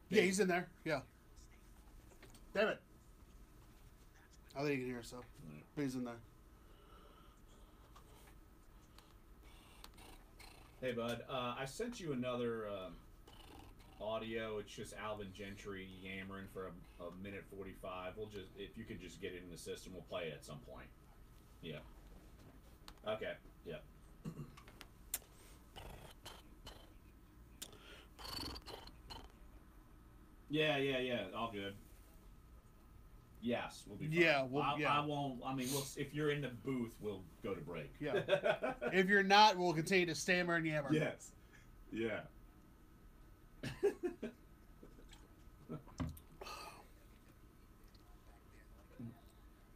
Yeah, he's in there. Yeah. Damn it. I think he can hear so. But he's in there. Hey, bud. I sent you another audio. It's just Alvin Gentry yammering for a minute 45. We'll just, if you could just get it in the system, we'll play it at some point. Yeah. Okay. Yeah. Yeah. All good. Yes, we'll be fine. Yeah, I won't. I mean, if you're in the booth, we'll go to break. Yeah. If you're not, we'll continue to stammer and yammer. Yes. Yeah.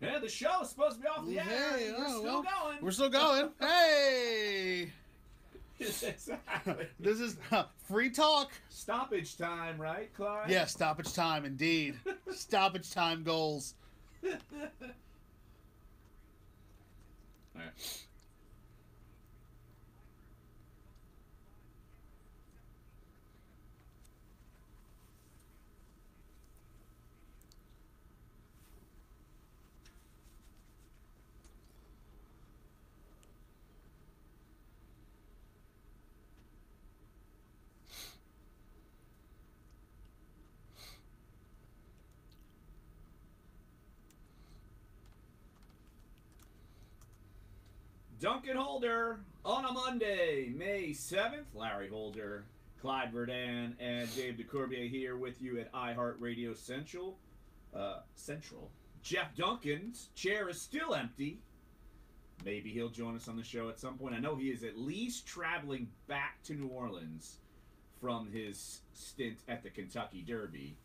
Yeah, the show is supposed to be off the air. Hey, We're still going. We're still going. Hey! Exactly. This is free talk. Stoppage time, right, Clyde? Yeah, stoppage time, indeed. Stoppage time goals. All right. Duncan Holder on a Monday, May 7th. Larry Holder, Clyde Verdun, and Dave DeCourbier here with you at iHeartRadio Central. Jeff Duncan's chair is still empty. Maybe he'll join us on the show at some point. I know he is at least traveling back to New Orleans from his stint at the Kentucky Derby.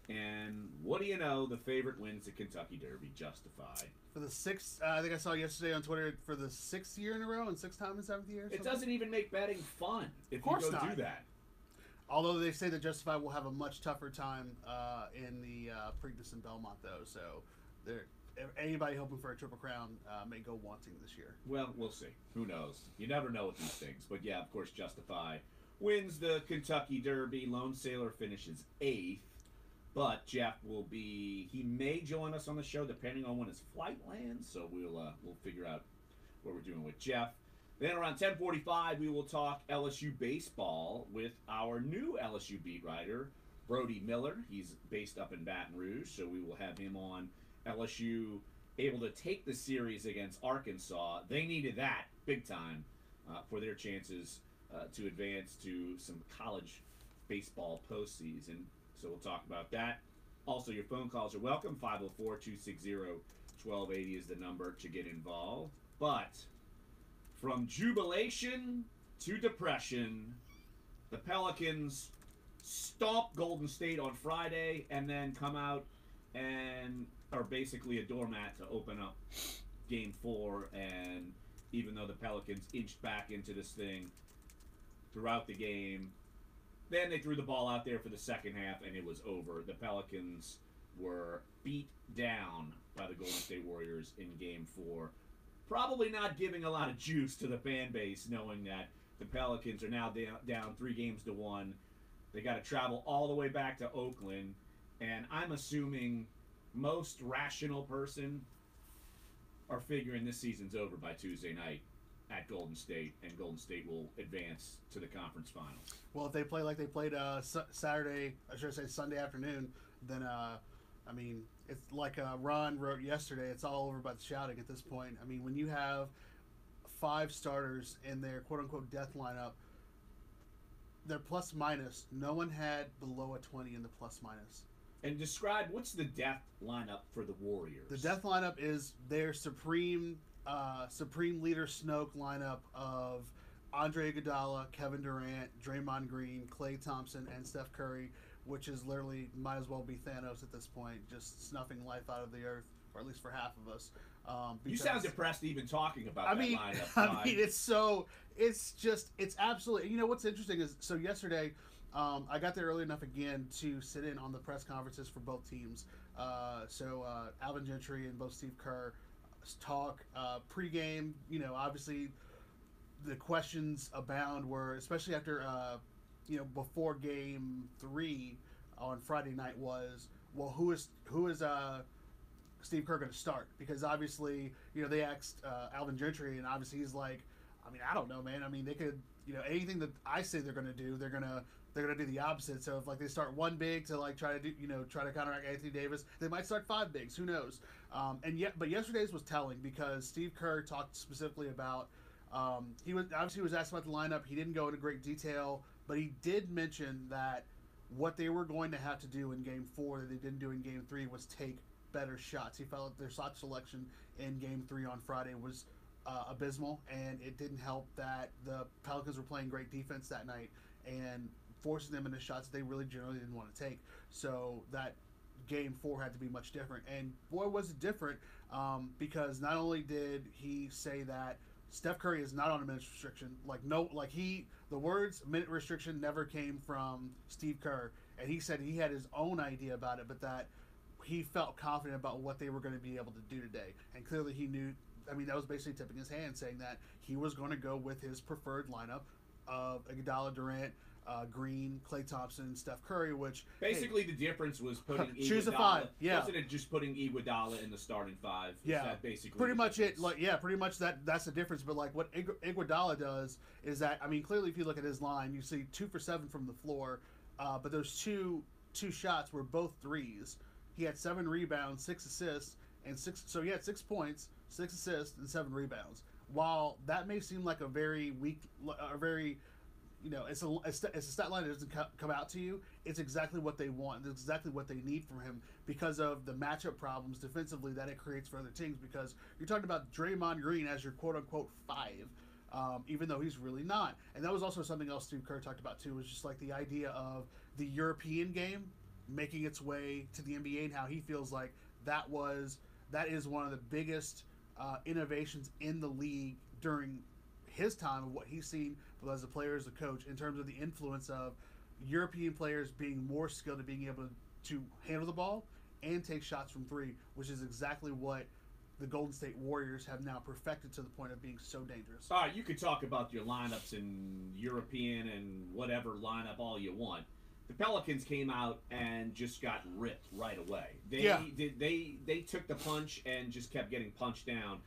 And what do you know? The favorite wins the Kentucky Derby, justified. For the sixth, I think I saw yesterday on Twitter, for the 6th year in a row and 6th time in 7th year. It doesn't even make betting fun if of course you go not. do that. Although they say that Justified will have a much tougher time in the Preakness and Belmont, though. So anybody hoping for a Triple Crown may go wanting this year. Well, we'll see. Who knows? You never know with these things. But yeah, of course, Justify wins the Kentucky Derby. Lone Sailor finishes 8th. But Jeff he may join us on the show depending on when his flight lands. So we'll figure out what we're doing with Jeff. Then around 10:45, we will talk LSU baseball with our new LSU beat writer, Brody Miller. He's based up in Baton Rouge, so we will have him on. LSU able to take the series against Arkansas. They needed that big time for their chances to advance to some college baseball postseason. So we'll talk about that. Also, your phone calls are welcome. 504-260-1280 is the number to get involved. But from jubilation to depression, the Pelicans stomp Golden State on Friday and then come out and are basically a doormat to open up Game 4. And even though the Pelicans inched back into this thing throughout the game, then they threw the ball out there for the second half, and it was over. The Pelicans were beat down by the Golden State Warriors in Game 4. Probably not giving a lot of juice to the fan base, knowing that the Pelicans are now down 3-1. They got to travel all the way back to Oakland, and I'm assuming most rational person are figuring this season's over by Tuesday night at Golden State, and Golden State will advance to the conference finals. Well, if they play like they played Saturday, I should say Sunday afternoon, then I mean, it's like Ron wrote yesterday. It's all over by the shouting at this point. I mean, when you have 5 starters in their quote unquote death lineup, their plus minus. No one had below a 20 in the plus minus. And describe what's the death lineup for the Warriors. The death lineup is their supreme leader Snoke lineup of Andre Iguodala, Kevin Durant, Draymond Green, Klay Thompson, and Steph Curry, which is literally might as well be Thanos at this point, just snuffing life out of the earth, or at least for half of us. You sound depressed even talking about that lineup. I mean, it's absolutely. You know what's interesting is, so yesterday, I got there early enough again to sit in on the press conferences for both teams. So Alvin Gentry and both Steve Kerr talk pregame. You know, obviously the questions abound were, especially after before game 3, on Friday night was, well, who is Steve Kerr going to start? Because obviously, they asked Alvin Gentry, and obviously he's like, I mean, I don't know, man. I mean, they could, anything that I say they're going to do, they're going to do the opposite. So if like they start one big to like try to counteract Anthony Davis, they might start 5 bigs. Who knows? But yesterday's was telling because Steve Kerr talked specifically about he was asked about the lineup. He didn't go into great detail, but he did mention that what they were going to have to do in Game 4 that they didn't do in Game 3 was take better shots. He felt their shot selection in Game 3 on Friday was abysmal, and it didn't help that the Pelicans were playing great defense that night and forcing them into shots they really generally didn't want to take. So that Game 4 had to be much different, and boy was it different because not only did he say that Steph Curry is not on a minutes restriction, the words minute restriction never came from Steve Kerr, and he said he had his own idea about it, but that he felt confident about what they were going to be able to do today, and clearly he knew. I mean, that was basically tipping his hand, saying that he was going to go with his preferred lineup of Iguodala, Durant, Green, Klay Thompson, Steph Curry, which basically the difference was putting choose Iguodala, a 5. Yeah, wasn't it just putting Iguodala in the starting 5? Yeah, that basically pretty much it. Pretty much that's the difference. But like what Iguodala does is that, I mean, clearly if you look at his line, you see 2 for 7 from the floor, but those two shots were both threes. He had 7 rebounds, 6 assists, and 6. So he had 6 points, 6 assists, and 7 rebounds. While that may seem like a very weak, it's a stat line that doesn't come out to you. It's exactly what they want. It's exactly what they need from him because of the matchup problems defensively that it creates for other teams. Because you're talking about Draymond Green as your quote unquote 5, even though he's really not. And that was also something else Steve Kerr talked about too. Was just like the idea of the European game making its way to the NBA and how he feels like that is one of the biggest innovations in the league during his time of what he's seen as a player, as a coach, in terms of the influence of European players being more skilled at being able to handle the ball and take shots from 3, which is exactly what the Golden State Warriors have now perfected to the point of being so dangerous. All right, you could talk about your lineups in European and whatever lineup all you want. The Pelicans came out and just got ripped right away. They took the punch and just kept getting punched down.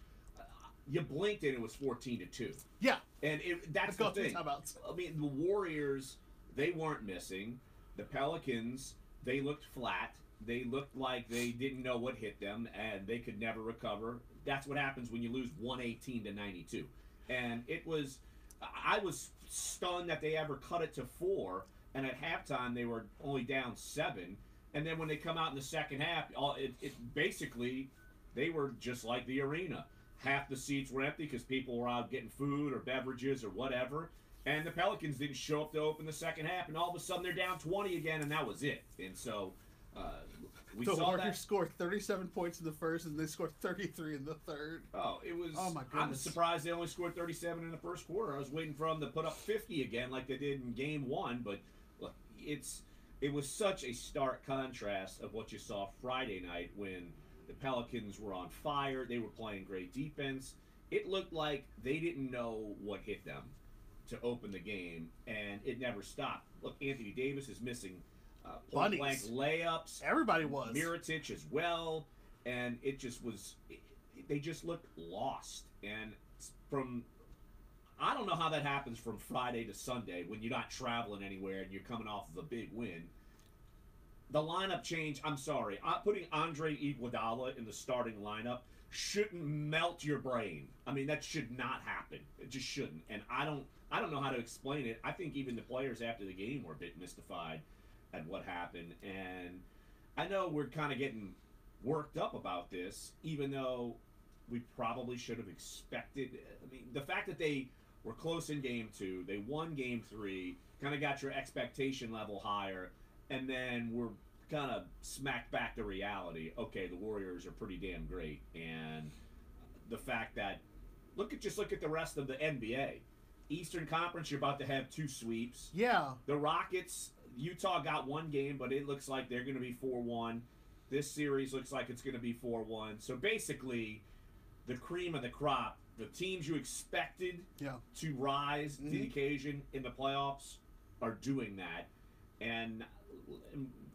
You blinked and it was 14-2. Yeah, and that's the thing. I mean, the Warriors, they weren't missing. The Pelicans, they looked flat. They looked like they didn't know what hit them, and they could never recover. That's what happens when you lose 118-92. And I was stunned that they ever cut it to 4. And at halftime, they were only down 7. And then when they come out in the second half, basically, they were just like the arena. Half the seats were empty because people were out getting food or beverages or whatever. And the Pelicans didn't show up to open the second half. And all of a sudden, they're down 20 again, and that was it. And so the Warriors scored 37 points in the first, and they scored 33 in the third. Oh, it was. Oh, my goodness. I'm surprised they only scored 37 in the first quarter. I was waiting for them to put up 50 again like they did in Game 1, but look, it was such a stark contrast of what you saw Friday night when the Pelicans were on fire. They were playing great defense. It looked like they didn't know what hit them to open the game, and it never stopped. Look, Anthony Davis is missing point-blank layups. Everybody was. Mirotic as well, and it just was. They just looked lost. And I don't know how that happens from Friday to Sunday when you're not traveling anywhere and you're coming off of a big win. The lineup change, I'm sorry. Putting Andre Iguodala in the starting lineup shouldn't melt your brain. I mean, that should not happen. It just shouldn't. And I don't know how to explain it. I think even the players after the game were a bit mystified at what happened. And I know we're kind of getting worked up about this, even though we probably should have expected. I mean, the fact that they were close in Game 2, they won Game 3, kind of got your expectation level higher, and then we're kind of smacked back to reality. Okay, the Warriors are pretty damn great, and the fact that look at the rest of the NBA. Eastern Conference, you're about to have 2 sweeps. Yeah. The Rockets, Utah got 1 game, but it looks like they're going to be 4-1. This series looks like it's going to be 4-1. So basically, the cream of the crop, the teams you expected to rise to the occasion in the playoffs are doing that. And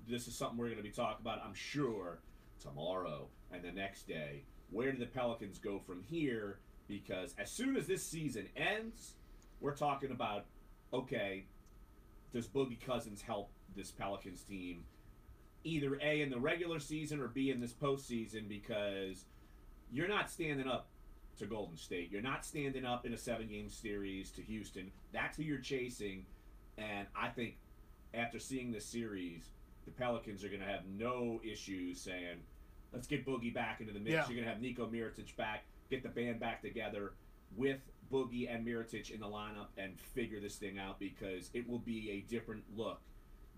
this is something we're going to be talking about, I'm sure, tomorrow and the next day. Where do the Pelicans go from here? Because as soon as this season ends, we're talking about, okay, does Boogie Cousins help this Pelicans team either A, in the regular season, or B, in this postseason? Because you're not standing up to Golden State. You're not standing up in a 7-game series to Houston. That's who you're chasing. And I think after seeing this series, the Pelicans are going to have no issues saying, let's get Boogie back into the mix. Yeah. You're going to have Nico Mirotic back, get the band back together with Boogie and Mirotic in the lineup and figure this thing out, because it will be a different look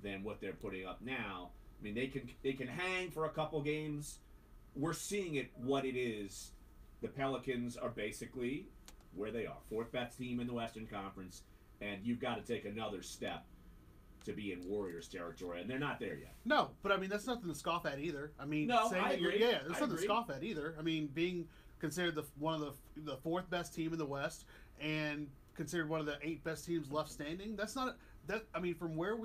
than what they're putting up now. I mean, they can hang for a couple games. We're seeing it what it is. The Pelicans are basically where they are, 4th best team in the Western Conference, and you've got to take another step to be in Warriors territory, and they're not there yet. No, but I mean, that's nothing to scoff at either. I mean, No, saying I that agree. yeah, there's I nothing to agree. scoff at either. I mean, being considered one of the 4th best team in the West and considered one of the 8 best teams left standing. That's not that. I mean, from where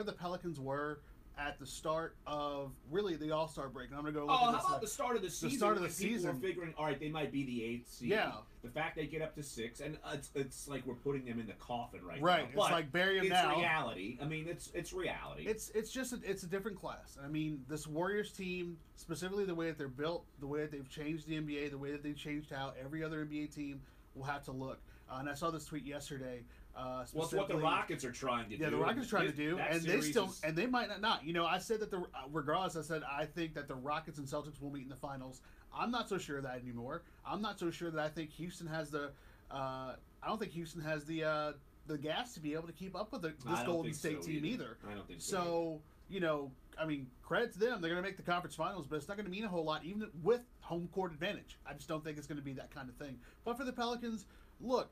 the Pelicans were at the start of really the All-Star break, and I'm gonna go. Oh, how about the start of the season? start of when the people season. were figuring, all right, they might be the 8th seed. Yeah. The fact they get up to 6, and it's like we're putting them in the coffin right Right, now. it's But like bury 'em it's now. reality. I mean, it's reality. It's just it's a different class. I mean, this Warriors team, specifically the way that they're built, the way that they've changed the NBA, the way that they've changed how every other NBA team will have to look. And I saw this tweet yesterday. Well, it's what the Rockets are trying to do. Yeah, the Rockets are trying to do, That and they series still, is- and they might not. You know, I said that regardless, I said I think that the Rockets and Celtics will meet in the finals. I'm not so sure of that anymore. I'm not so sure that I think Houston has the. I don't think Houston has the gas to be able to keep up with this I don't Golden think State so team either. I don't think so. So, you know, I mean, credit to them. They're going to make the conference finals, but it's not going to mean a whole lot, even with home court advantage. I just don't think it's going to be that kind of thing. But for the Pelicans, look,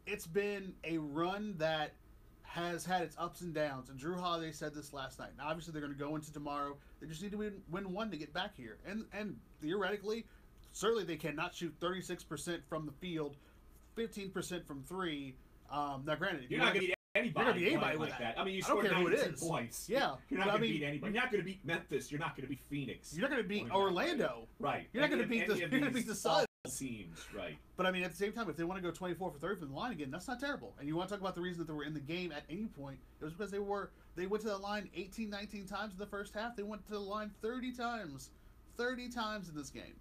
it's been a run that has had its ups and downs. And Drew Holiday said this last night. Now, obviously, they're going to go into tomorrow. They just need to win one to get back here. And theoretically, certainly they cannot shoot 36% from the field, 15% from 3. Now, granted, You're not going to beat anybody. You're gonna beat anybody playing with like that. that. I mean, you I don't scored care who it 92 is. points. Yeah, You're not but I going to mean- beat anybody. You're not going to beat Memphis. You're not going to beat Phoenix. You're not going to beat Going that Orlando. way. Right. You're not going to Any beat of you're going to these beat the Suns. teams. Right. But I mean, at the same time, if they want to go 24 for 30 from the line again, that's not terrible. And you want to talk about the reason that they were in the game at any point? It was because they went to the line 18, 19 times in the first half. They went to the line 30 times in this game,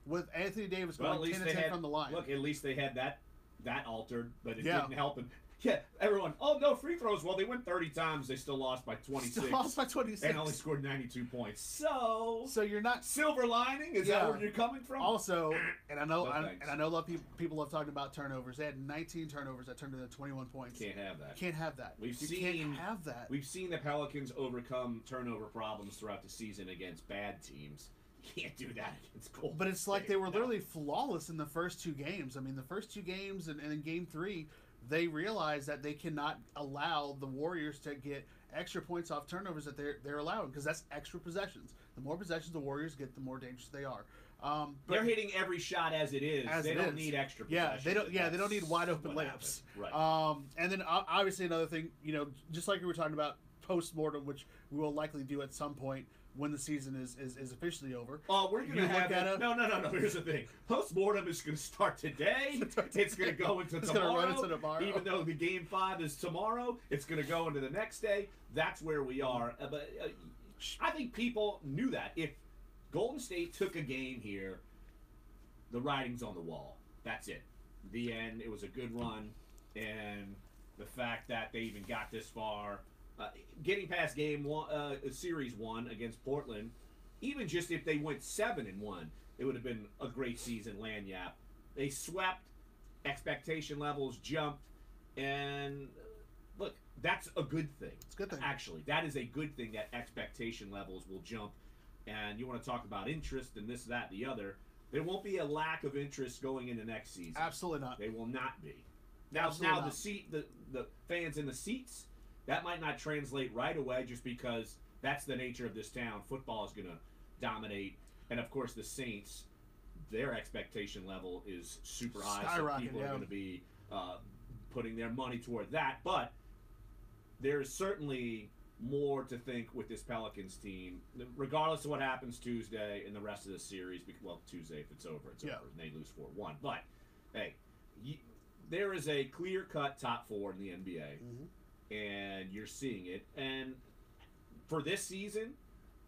with Anthony Davis Well, at going least 10 they and 10 had, from the line. Look, at least they had that altered, but it Yeah. didn't help him. Yeah, everyone. Oh no, free throws. Well, they went 30 times. They still lost by 26. Still lost by 26. And only scored 92 points. So you're not. silver lining is Yeah. that where you're coming from? Also, and I know, No thanks. a lot of people love talking about turnovers. They had 19 turnovers that turned into 21 points. Can't have that. You can't have that. We've you seen- can't have that. We've seen the Pelicans overcome turnover problems throughout the season against bad teams. You can't do that against Golden But it's like State. they were No. literally flawless in the first 2 games. I mean, the first 2 games and in Game 3, they realized that they cannot allow the Warriors to get extra points off turnovers that they're allowing, because that's extra possessions. The more possessions the Warriors get, the more dangerous they are. But They're hitting every shot as it is. As They it don't is. need extra yeah, possessions. they don't. Yeah, they don't need That's wide open what layups. happened. Right. And then obviously another thing, you know, just like we were talking about post-mortem, which we will likely do at some point when the season is officially over. Oh, we're going You to look have at it. it- No. Here's the thing. Post-mortem is going to start today. It's going to go into It's gonna tomorrow. run into tomorrow. Even though the Game 5 is tomorrow, it's going to go into the next day. That's where we are. But I think people knew that. If Golden State took a game here, the writing's on the wall. That's it. The end. It was a good run. And the fact that they even got this far, getting past game one, series 1 against Portland, even just if they went 7-1, it would have been a great season. Lanyap. They swept, expectation levels jumped, and look, that's a good thing. It's a good thing. Actually, that is a good thing that expectation levels will jump. And you want to talk about interest and this, that, the other. There won't be a lack of interest going into next season. Absolutely not. They will not be. Now, Absolutely not. the fans in the seats, that might not translate right away, just because that's the nature of this town. Football is going to dominate, and of course the Saints, their expectation level is super high, so Skyrocket, people are yeah. going to be putting their money toward that. But there's certainly more to think with this Pelicans team, regardless of what happens Tuesday and the rest of the series. Well, Tuesday, if it's over, it's over, and they lose 4-1. But, hey, there is a clear-cut top 4 in the NBA, and you're seeing it. And for this season,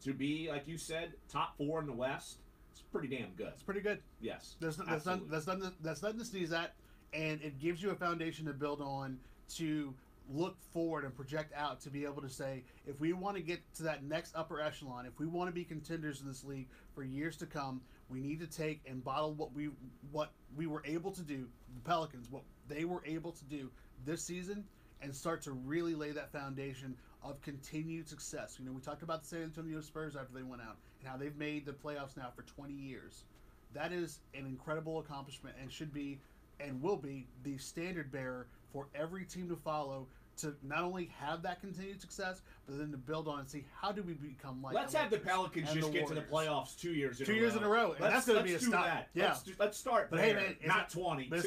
to be, like you said, top 4 in the West, it's pretty damn good. It's pretty good. Yes, that's nothing to sneeze at, and it gives you a foundation to build on to look forward and project out to be able to say, if we want to get to that next upper echelon, if we want to be contenders in this league for years to come, we need to take and bottle what we were able to do, the Pelicans, what they were able to do this season, and start to really lay that foundation of continued success. You know, we talked about the San Antonio Spurs after they went out and how they've made the playoffs now for 20 years. That is an incredible accomplishment and should be and will be the standard bearer for every team to follow, to not only have that continued success, but then to build on and see how do we become like. Let's have the Pelicans just get to the playoffs 2 years in a row. 2 years in a row, and that's going to be a stop. That. Yeah, let's start. But there. hey, man, not 20. But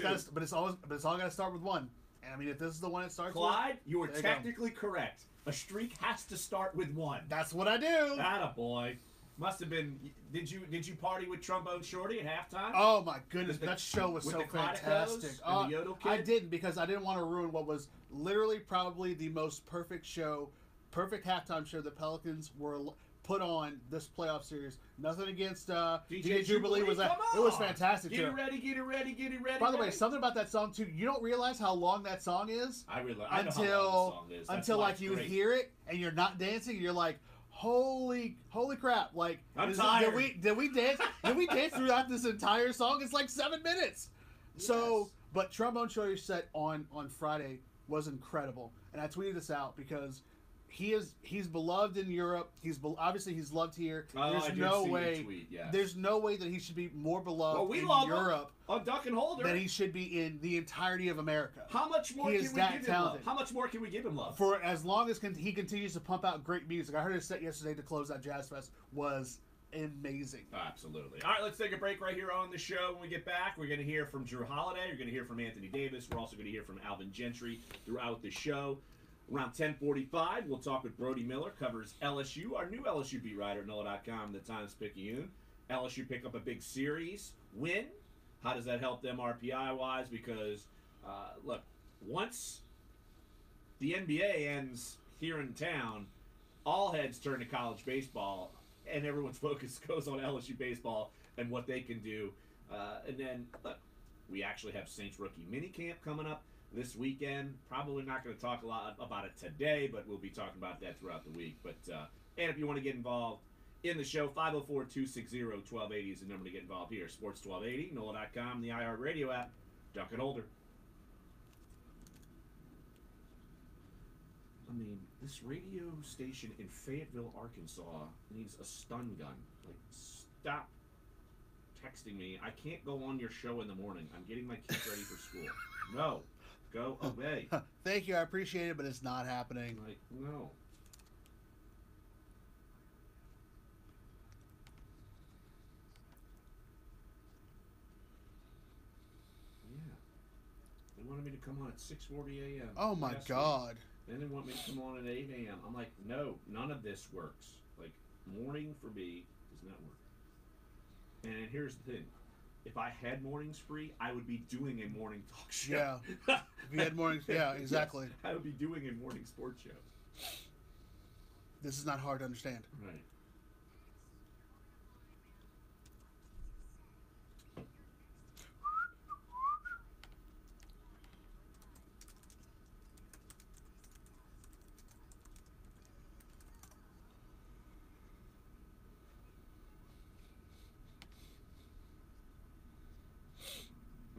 it's all got to start with one. And I mean, if this is the one it starts Clyde, with, you were technically correct. A streak has to start with one. That's what I do. Attaboy. Must have been. Did you party with Trombone Shorty at halftime? Oh my goodness, that show was so fantastic. And the Yodel Kid? I didn't, because I didn't want to ruin what was literally probably the most perfect halftime show the Pelicans were put on this playoff series. Nothing against DJ Jubilee was that. It was fantastic. Get it ready, get it ready, get it ready. By the way, something about that song too. You don't realize how long that song is. I know how long the song is. Until like you hear it and you're not dancing. You're like, holy crap! Like, I'm tired. Did we dance? Did we dance throughout this entire song? It's like 7 minutes. Yes. So, but Trombone Shorty's set on Friday was incredible, and I tweeted this out because he's beloved in Europe. Obviously he's loved here. There's no way that he should be more beloved in Europe on Duncan Holder than he should be in the entirety of America. How much more can we give him love? How much more can we give him love? For as long as he continues to pump out great music. I heard his set yesterday to close out Jazz Fest was amazing. Absolutely. All right, let's take a break right here on the show. When we get back, we're going to hear from Drew Holiday. We're going to hear from Anthony Davis. We're also going to hear from Alvin Gentry throughout the show. Around 10:45, we'll talk with Brody Miller, covers LSU, our new LSU beat writer at NOLA.com, the Times-Picayune. LSU pick up a big series win. How does that help them RPI-wise? Because, look, once the NBA ends here in town, all heads turn to college baseball, and everyone's focus goes on LSU baseball and what they can do. And then, look, we actually have Saints rookie minicamp coming up this weekend. Probably not going to talk a lot about it today, but we'll be talking about that throughout the week. But and if you want to get involved in the show, 504-260-1280 is the number to get involved here. Sports 1280, NOLA.com, the iHeartRadio app, Duncan Holder. I mean, this radio station in Fayetteville, Arkansas needs a stun gun. Like, stop texting me. I can't go on your show in the morning. I'm getting my kids ready for school. No. Go away. Thank you, I appreciate it, but it's not happening. Like, no. Yeah. They wanted me to come on at 6:40 a.m. Oh my God. Then they want me to come on at 8 a.m. I'm like, no, none of this works. Like, morning for me does not work. And here's the thing. If I had mornings free, I would be doing a morning talk show. Yeah. If you had mornings, yeah, exactly. Yes, I would be doing a morning sports show. This is not hard to understand. Right.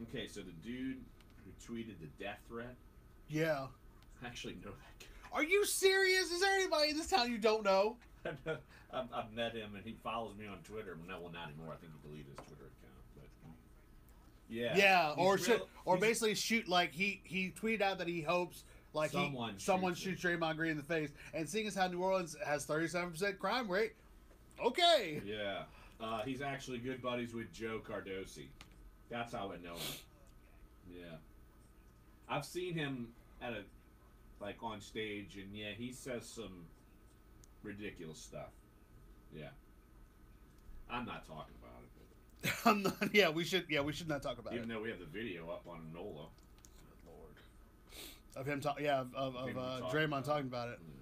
Okay, so the dude who tweeted the death threat. Yeah. I actually know that guy. Are you serious? Is there anybody in this town you don't know? I've met him, and he follows me on Twitter. No, well, not anymore. I think he deleted his Twitter account. But yeah. Yeah, or basically shoot, like, he tweeted out that he hopes like someone shoots Draymond Green in the face. And seeing as how New Orleans has 37% crime rate, okay. Yeah. He's actually good buddies with Joe Cardosi. That's how I know him. Yeah. I've seen him at on stage, and yeah, he says some ridiculous stuff. Yeah. I'm not talking about it. I'm not. Yeah, we should. Yeah, we should not talk about Even it. though we have the video up on NOLA. Good Lord. Of him talking. Yeah, of Draymond talking about it. Mm.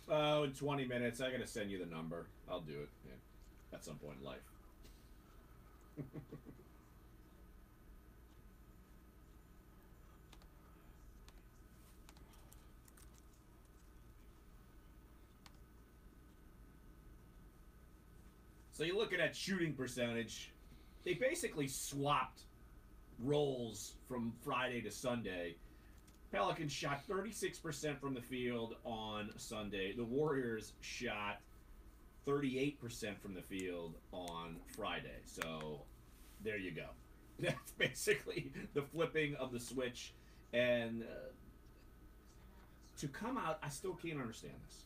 Oh, in 20 minutes, I gotta send you the number. I'll do it at some point in life. So you're looking at shooting percentage. They basically swapped roles from Friday to Sunday. Pelicans shot 36% from the field on Sunday. The Warriors shot 38% from the field on Friday. So there you go. That's basically the flipping of the switch. And to come out, I still can't understand this.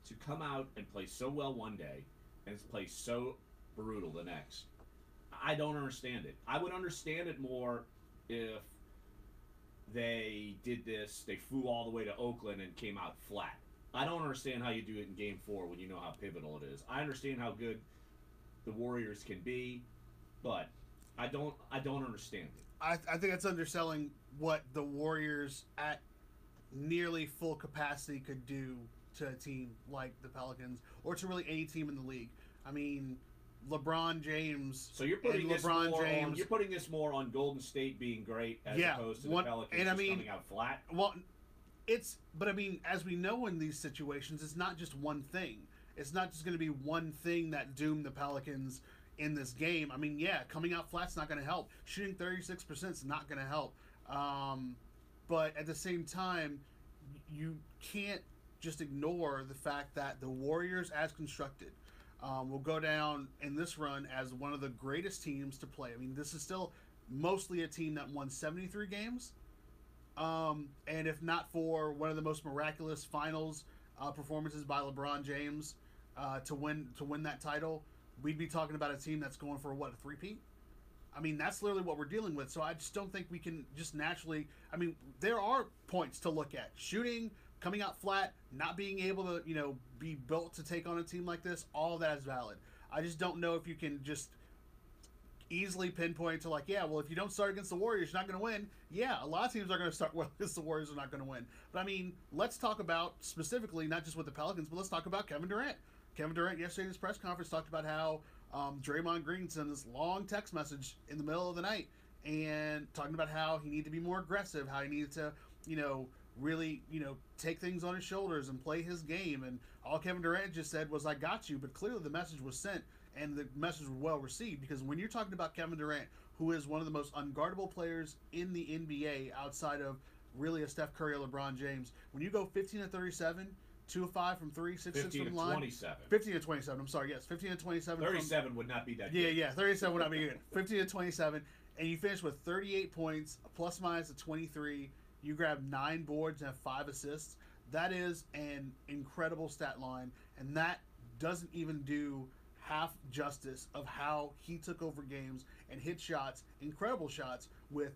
To come out and play so well one day and play so brutal the next, I don't understand it. I would understand it more if they did this, they flew all the way to Oakland and came out flat. I don't understand how you do it in Game 4 when you know how pivotal it is. I understand how good the Warriors can be, but I don't understand it. I think that's underselling what the Warriors at nearly full capacity could do to a team like the Pelicans, or to really any team in the league. I mean, LeBron James. So you're putting you're putting this more on Golden State being great as opposed to the Pelicans coming out flat. Well, but I mean, as we know in these situations, it's not just one thing. It's not just going to be one thing that doomed the Pelicans in this game. I mean, yeah, coming out flat's not going to help. Shooting 36% is not going to help. But at the same time, you can't just ignore the fact that the Warriors, as constructed, will go down in this run as one of the greatest teams to play. I mean, this is still mostly a team that won 73 games. And if not for one of the most miraculous finals performances by LeBron James to win that title, we'd be talking about a team that's going for, a three-peat? I mean, that's literally what we're dealing with. So I just don't think we can just naturally... I mean, there are points to look at. Shooting, coming out flat, not being able to, be built to take on a team like this, all of that is valid. I just don't know if you can just easily pinpoint to if you don't start against the Warriors, you're not going to win. Yeah, a lot of teams are going to start well against the Warriors, are not going to win. But I mean, let's talk about specifically, not just with the Pelicans, but let's talk about Kevin Durant. Kevin Durant yesterday in his press conference talked about how Draymond Green sent this long text message in the middle of the night and talking about how he needed to be more aggressive, how he needed to, really, take things on his shoulders and play his game. And all Kevin Durant just said was, I got you. But clearly the message was sent and the message was well received, because when you're talking about Kevin Durant, who is one of the most unguardable players in the NBA outside of really a Steph Curry or LeBron James, when you go 15 to 37, 2 of 5 from 3, 6 15 from to the line. 27. 15 to 27. I'm sorry. Yes, 15 to 27. 37 would not be that Yeah, good. yeah. 37 would not be good. 15 to 27, and you finish with 38 points, a plus minus of 23. You grab 9 boards and have 5 assists. That is an incredible stat line, and that doesn't even do half justice of how he took over games and hit shots, incredible shots, with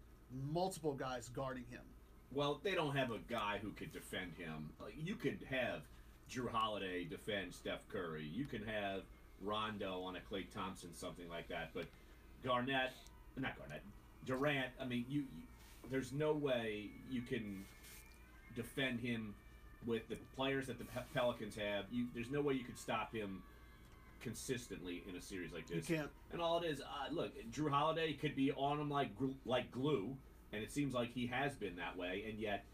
multiple guys guarding him. Well, they don't have a guy who could defend him. Like, you could have Drew Holiday defend Steph Curry. You can have Rondo on a Klay Thompson, something like that. But Durant, I mean, you there's no way you can defend him with the players that the Pelicans have. There's no way you could stop him consistently in a series like this. You can't. And all it is, look, Drew Holiday could be on him like glue, and it seems like he has been that way, and yet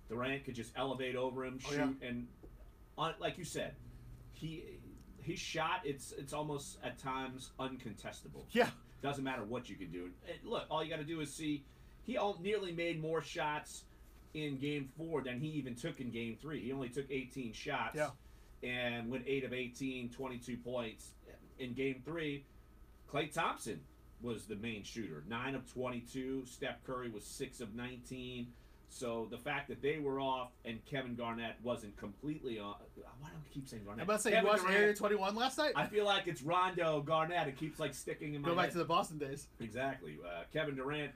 Durant could just elevate over him, shoot, and like you said, his shot, it's almost at times uncontestable. Yeah. Doesn't matter what you can do. Look, all you got to do is see he nearly made more shots in Game 4 than he even took in Game 3. He only took 18 shots. Yeah. And went 8 of 18, 22 points. In Game 3, Klay Thompson was the main shooter. 9 of 22. Steph Curry was 6 of 19. So the fact that they were off and Kevin Garnett wasn't completely on. Why do I keep saying Garnett? I'm about to say, Kevin you watched Durant, Area 21 last night? I feel like it's Rondo Garnett. It keeps like sticking in my Go back head. to the Boston days. Exactly. Kevin Durant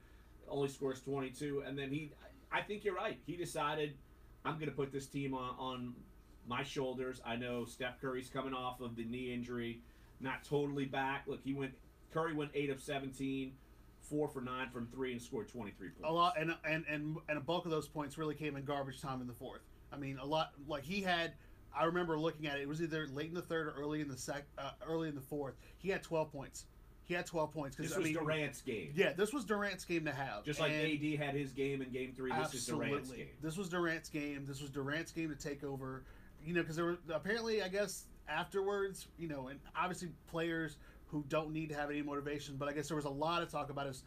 only scores 22, and then I think you're right. He decided, I'm going to put this team on my shoulders. I know Steph Curry's coming off of the knee injury, not totally back. Look, Curry went 8 of 17, 4 for 9 from 3, and scored 23 points. A lot, and a bulk of those points really came in garbage time in the fourth. I mean, a lot. Like he had, I remember looking at it. It was either late in the third or early in the fourth. He had 12 points. He had 12 points. This was Durant's game. Yeah, this was Durant's game to have. Just like AD had his game in Game 3, this is Durant's game. This was Durant's game. This was Durant's game to take over. You know, because there were apparently, I guess, afterwards, you know, and obviously players who don't need to have any motivation, but I guess there was a lot of talk about he's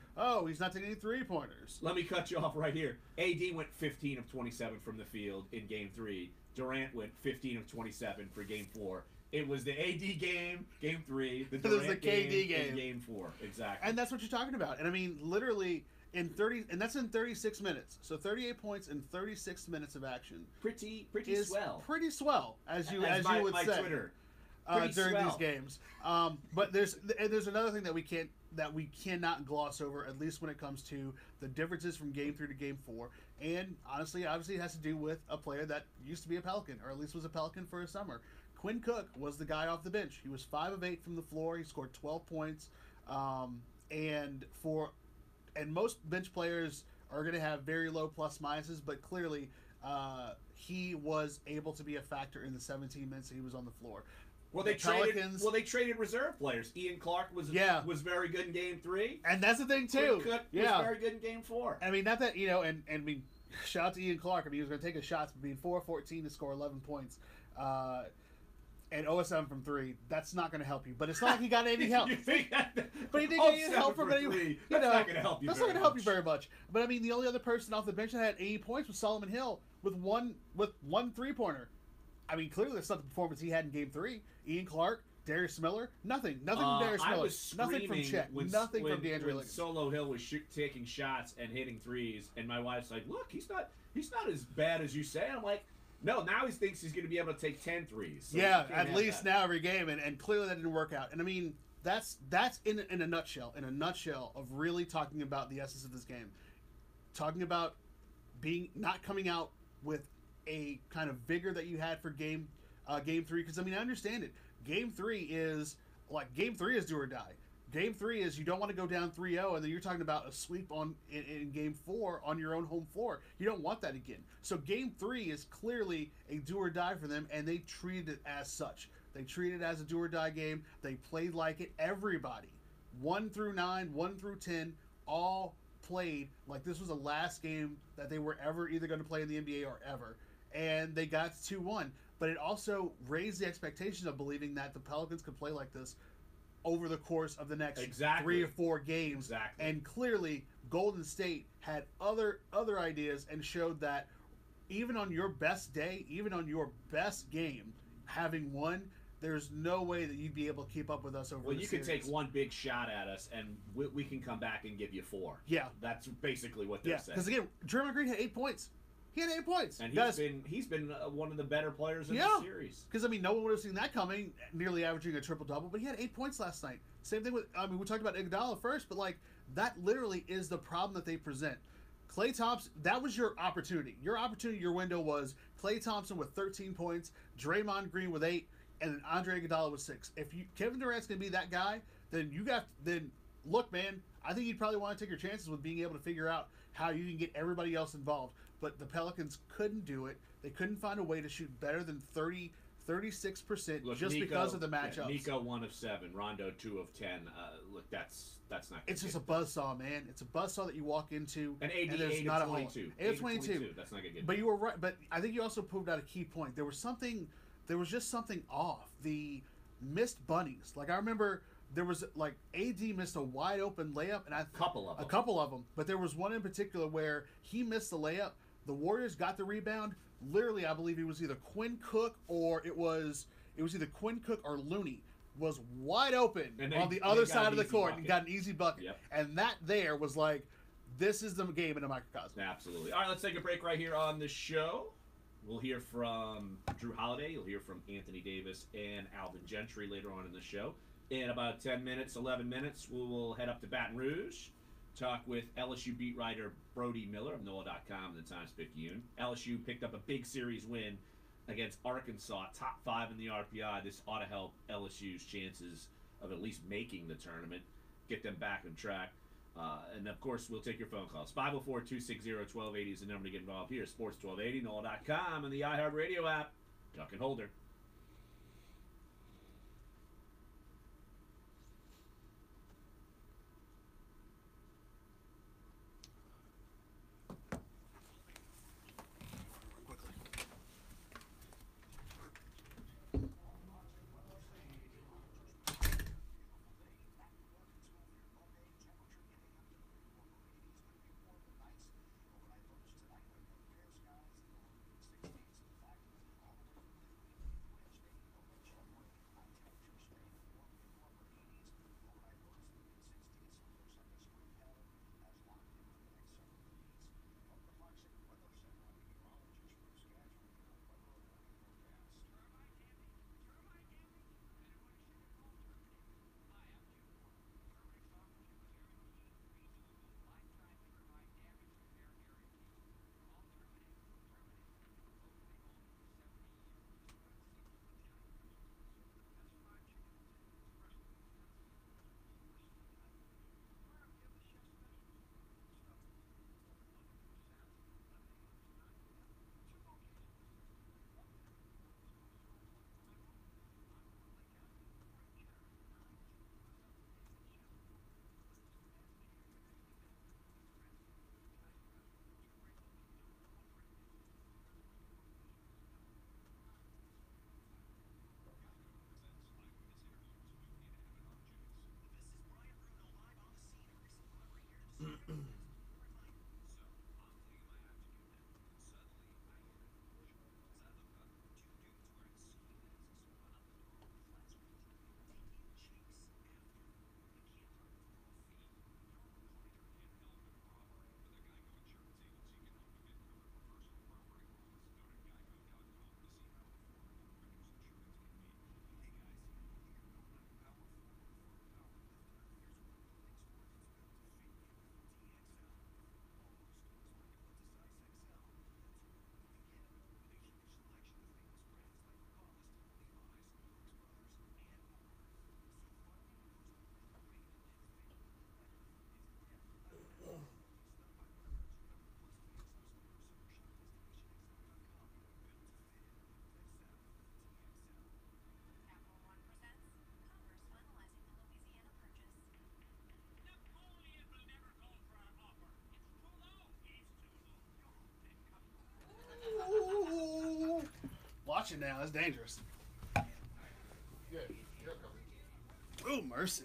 not taking any three-pointers. Let me cut you off right here. AD went 15 of 27 from the field in Game 3. Durant went 15 of 27 for Game 4. It was the AD game, Game 3. The Durant KD game in Game 4. Exactly. And that's what you're talking about. And I mean, literally in 30, and that's in 36 minutes. So 38 points in 36 minutes of action. Pretty swell. Pretty swell, as you would my say. Twitter. During these games. But there's another thing that we cannot gloss over, at least when it comes to the differences from Game 3 to Game 4. And honestly, obviously, it has to do with a player that used to be a Pelican, or at least was a Pelican for a summer. Quinn Cook was the guy off the bench. He was 5 of 8 from the floor. He scored 12 points. And most bench players are going to have very low plus minuses, but clearly he was able to be a factor in the 17 minutes that he was on the floor. Well, they traded reserve players. Ian Clark was very good in Game 3, and that's the thing too. Cook was very good in Game 4. I mean, not that and I mean, shout out to Ian Clark. I mean, he was going to take his shots, but being 4 of 14 to score 11 points, and 0 of 7 from 3. That's not going to help you. But it's not like he got any help. But he didn't get any help from anyone. That's not going to help you. That's not going to help you very much. But I mean, the only other person off the bench that had 80 points was Solomon Hill with one 3-pointer. I mean, clearly that's not the performance he had in Game 3. Ian Clark, Darius Miller, nothing from Darius Miller, nothing from Chet, nothing from DeAndre Liggins. Solo Hill was taking shots and hitting threes, and my wife's like, "Look, he's not as bad as you say." I'm like, "No, now he thinks he's going to be able to take 10 threes." So yeah, at least now every game, and clearly that didn't work out. And I mean, that's in a nutshell, of really talking about the essence of this game, talking about not coming out with a kind of vigor that you had for game 3, because I mean, I understand it. Game 3 is do or die. Game 3 is you don't want to go down 3-0, and then you're talking about a sweep in Game 4 on your own home floor. You don't want that again. So Game 3 is clearly a do or die for them, and they treated it as such. They treated it as a do or die game. They played like it. Everybody, 1 through 9, 1 through 10, all played like this was the last game that they were ever either going to play in the NBA or ever. And they got 2-1. But it also raised the expectation of believing that the Pelicans could play like this over the course of the next 3 or 4 games. Exactly. And clearly, Golden State had other ideas and showed that even on your best day, even on your best game, having won, there's no way that you'd be able to keep up with us over. Well, the you series. can take one big shot at us, and we can come back and give you 4. Yeah, that's basically what they're saying. Because again, Draymond Green had 8 points. He had 8 points, and he's been one of the better players in the series. Because I mean, no one would have seen that coming. Nearly averaging a triple double, but he had 8 points last night. Same thing with. I mean, we talked about Iguodala first, but like that literally is the problem that they present. Klay Thompson, that was your opportunity. Your window was Klay Thompson with 13 points, Draymond Green with 8, and then Andre Iguodala with 6. If Kevin Durant's gonna be that guy, then look, man. I think you'd probably want to take your chances with being able to figure out how you can get everybody else involved. But the Pelicans couldn't do it. They couldn't find a way to shoot better than 36% just because of the matchups. Yeah, Nico 1 of 7, Rondo 2 of 10. Look, that's not good. It's just a buzzsaw, man. It's a buzzsaw that you walk into, and AD there's 8 not of a 22. 8 of 22. That's not good. But you were right. But I think you also proved out a key point. There was just something off. The missed bunnies. Like I remember. There was like AD missed a wide open layup, and a couple of them. But there was one in particular where he missed the layup. The Warriors got the rebound. Literally, I believe it was either Quinn Cook or it was either Quinn Cook or Looney was wide open on the other side of the court and got an easy bucket. Yep. And that there was like, this is the game in a microcosm. Absolutely. All right, let's take a break right here on the show. We'll hear from Drew Holiday. You'll hear from Anthony Davis and Alvin Gentry later on in the show. In about 10 minutes, 11 minutes, we will head up to Baton Rouge, talk with LSU beat writer Brody Miller of NOLA.com and the Times-Picayune. LSU picked up a big series win against Arkansas, top 5 in the RPI. This ought to help LSU's chances of at least making the tournament, get them back on track. And, of course, we'll take your phone calls. 504-260-1280 is the number to get involved here. Sports 1280, NOLA.com, and the iHeartRadio app. Duncan Holder. Watch it now. That's dangerous. Good. Oh, mercy.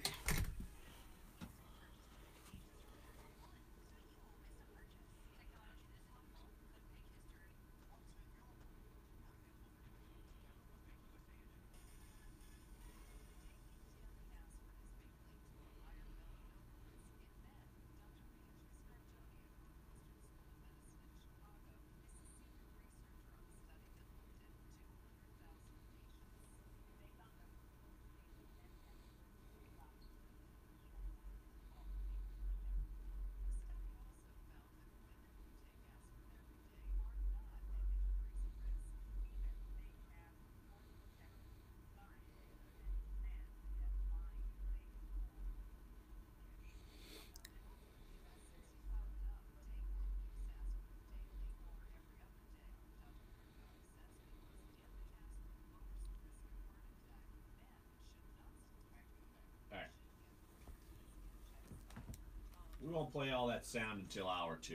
going to play all that sound until hour 2.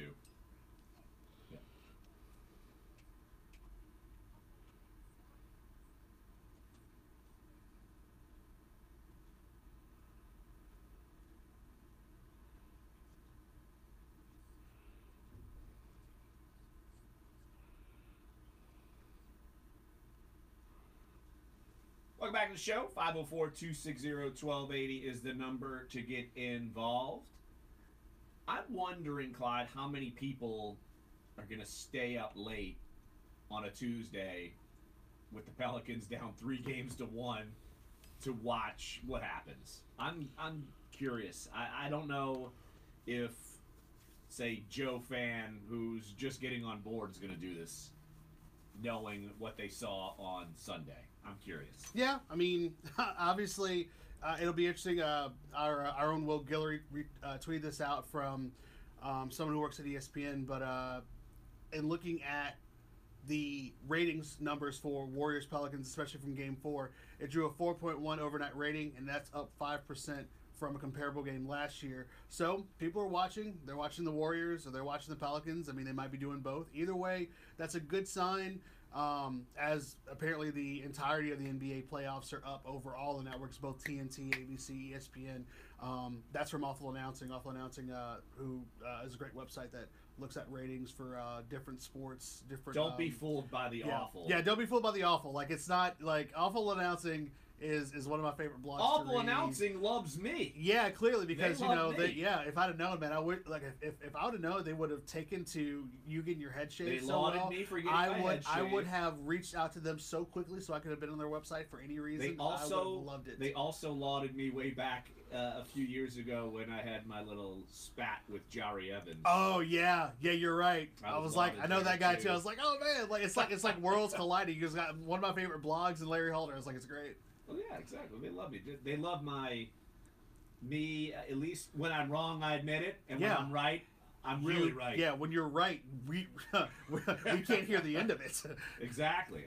Yeah. Welcome back to the show. 504-260-1280 is the number to get involved. I'm wondering, Clyde, how many people are going to stay up late on a Tuesday with the Pelicans down 3-1 to watch what happens. I'm curious. I don't know if, say, Joe fan, who's just getting on board, is going to do this, knowing what they saw on Sunday. I'm curious. Yeah, I mean, obviously, it'll be interesting. Our own Will Guillory tweeted this out from someone who works at ESPN, but in looking at the ratings numbers for Warriors Pelicans, especially from Game 4, it drew a 4.1 overnight rating, and that's up 5% from a comparable game last year. So people are watching. They're watching the Warriors or they're watching the Pelicans. I mean, they might be doing both. Either way, that's a good sign. As apparently the entirety of the NBA playoffs are up over all the networks, both TNT, ABC, ESPN. That's from Awful Announcing. Awful Announcing, who is a great website that looks at ratings for different sports. Don't be fooled by the awful. Yeah, don't be fooled by the awful. Like, it's not like Awful Announcing is one of my favorite blogs. Awful Announcing loves me. Yeah, clearly, because they if I'd have known, man, I would if I would have known, they would have taken to you getting your head shaved. They so lauded well. me for getting my head shaved. I would have reached out to them so quickly, so I could have been on their website for any reason. I would have loved it. They also lauded me way back a few years ago when I had my little spat with Jari Evans. Oh yeah, you're right. I was like, I know that guy too. I was like, oh man, it's like worlds colliding. You just got one of my favorite blogs, and Larry Halder. I was like, it's great. Well, yeah, exactly. They love me. They love me. At least when I'm wrong, I admit it, and when I'm right, I'm really right. Yeah, when you're right, we can't hear the end of it. Exactly.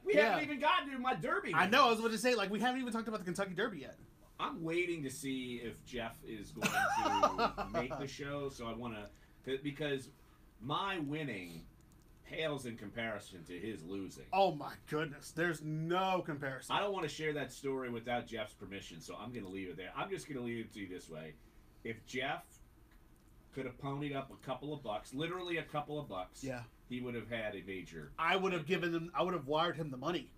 We haven't even gotten to my Derby. I know. I was about to say, like, we haven't even talked about the Kentucky Derby yet. I'm waiting to see if Jeff is going to make the show. So I want to, because my winning pales in comparison to his losing. Oh my goodness, there's no comparison. I don't want to share that story without Jeff's permission, so I'm going to leave it there. I'm just going to leave it to you this way. If Jeff could have ponied up a couple of bucks, literally a couple of bucks, he would have had a major. I would have wired him the money.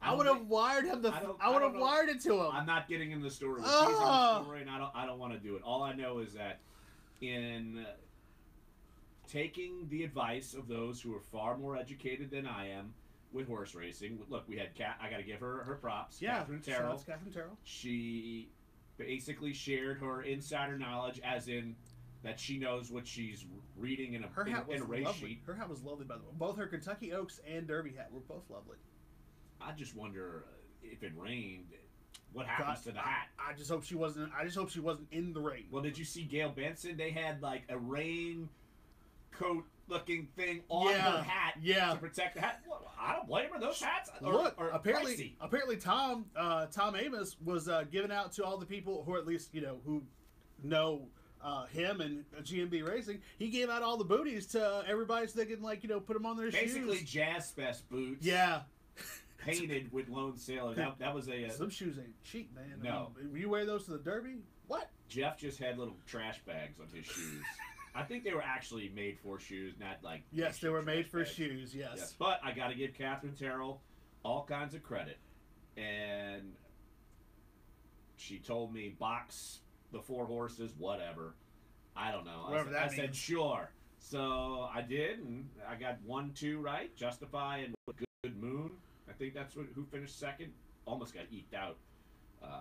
I would have wired him wired it to him. I'm not getting in the story. He's in the story, and I don't want to do it. All I know is that in taking the advice of those who are far more educated than I am with horse racing. Look, we had I got to give her props. Yeah, Catherine Terrell. Catherine Terrell. She basically shared her insider knowledge, as in that she knows what she's reading in a race sheet. Her hat was lovely, by the way. Both her Kentucky Oaks and Derby hat were both lovely. I just wonder if it rained, what happens to the hat? I just hope she wasn't. I just hope she wasn't in the rain. Well, did you see Gail Benson? They had like a rain coat looking thing on her hat to protect the hat. Well, I don't blame her. Those hats are apparently Tom Amos was giving out to all the people who, at least who know him and GMB Racing. He gave out all the booties to everybody so they can put them on their shoes. Basically Jazz Fest boots. Yeah. Painted with Lone Sailor. That was a some shoes ain't cheap, man. No. I mean, you wear those to the Derby? What? Jeff just had little trash bags on his shoes. I think they were actually made for shoes, not like... Yes, they were made for shoes, yes. But I got to give Catherine Terrell all kinds of credit. And she told me, box the 4 horses, whatever. I don't know. I said, sure. So I did, and I got 1, 2 right. Justify and Good Moon. I think that's who finished second. Almost got eked out.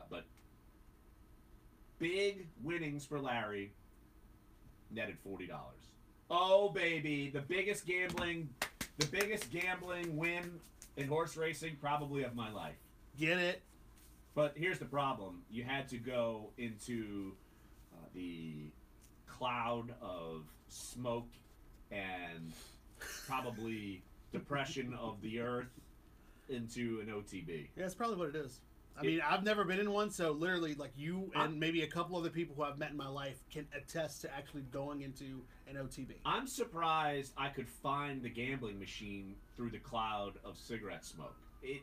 But big winnings for Larry. Netted $40. Oh baby, the biggest gambling win in horse racing probably of my life. Get it? But here's the problem: you had to go into the cloud of smoke and probably depression of the earth into an OTB. Yeah, that's probably what it is. I mean, I've never been in one, so literally, like you and maybe a couple other people who I've met in my life can attest to actually going into an OTB. I'm surprised I could find the gambling machine through the cloud of cigarette smoke. It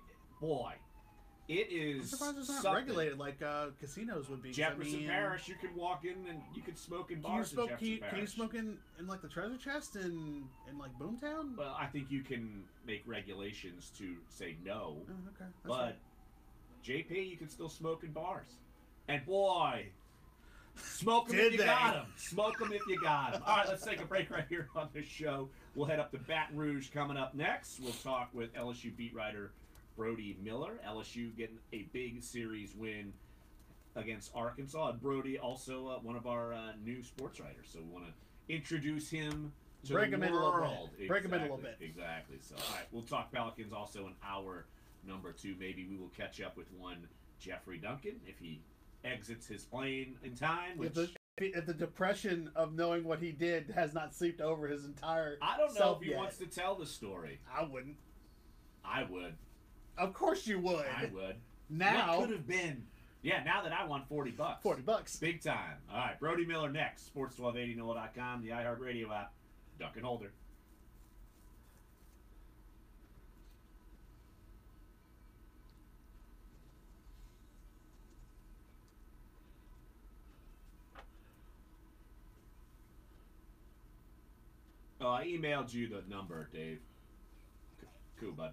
is. I'm surprised it's not something. regulated like casinos would be. Jefferson Parish, you can walk in and you can smoke in bars in Jefferson Parish. Can you smoke in like the treasure chest in like Boomtown? Well, I think you can make regulations to say no. Oh, okay. That's But right. JP, you can still smoke in bars. And boy, smoke them Did if you they? got them. Smoke them if you got them. All right, let's take a break right here on this show. We'll head up to Baton Rouge coming up next. We'll talk with LSU beat writer Brody Miller. LSU getting a big series win against Arkansas. And Brody also one of our new sports writers. So we want to introduce him to Break the him in a little world. bit. Break him in a little bit. Exactly. So, all right, we'll talk Pelicans also in hour number 2. Maybe we will catch up with one Jeffrey Duncan if he exits his plane in time. Which If the depression of knowing what he did has not seeped over his entire I don't know self if he yet. wants to tell the story. I wouldn't. I would. Of course you would. I would. Now What could have been? Yeah, now that I won $40. $40. Big time. All right, Brody Miller next. Sports 1280 NOLA.com, the iHeartRadio app. Duncan Holder. Oh, I emailed you the number, Dave. Cool, bud.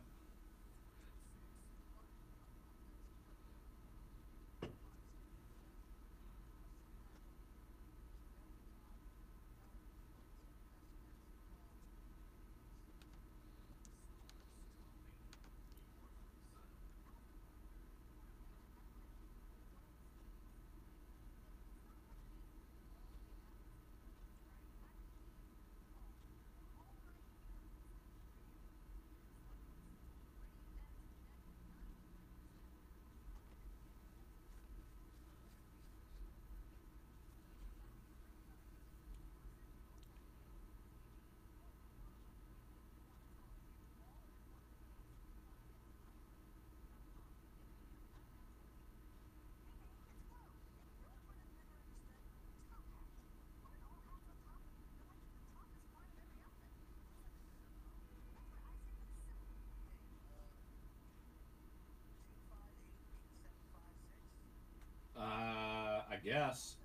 I guess.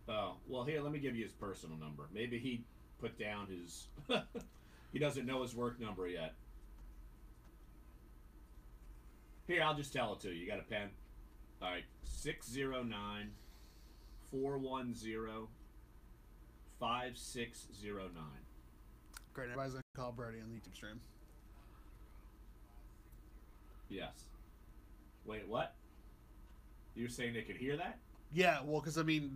Oh, well, here, let me give you his personal number. Maybe he put down his... he doesn't know his work number yet. Here, I'll just tell it to you. You got a pen? All right, 609-410-5609. Great. Everybody's going to call Brody on the YouTube stream. Yes. Wait, what? You're saying they could hear that? Yeah, well, because I mean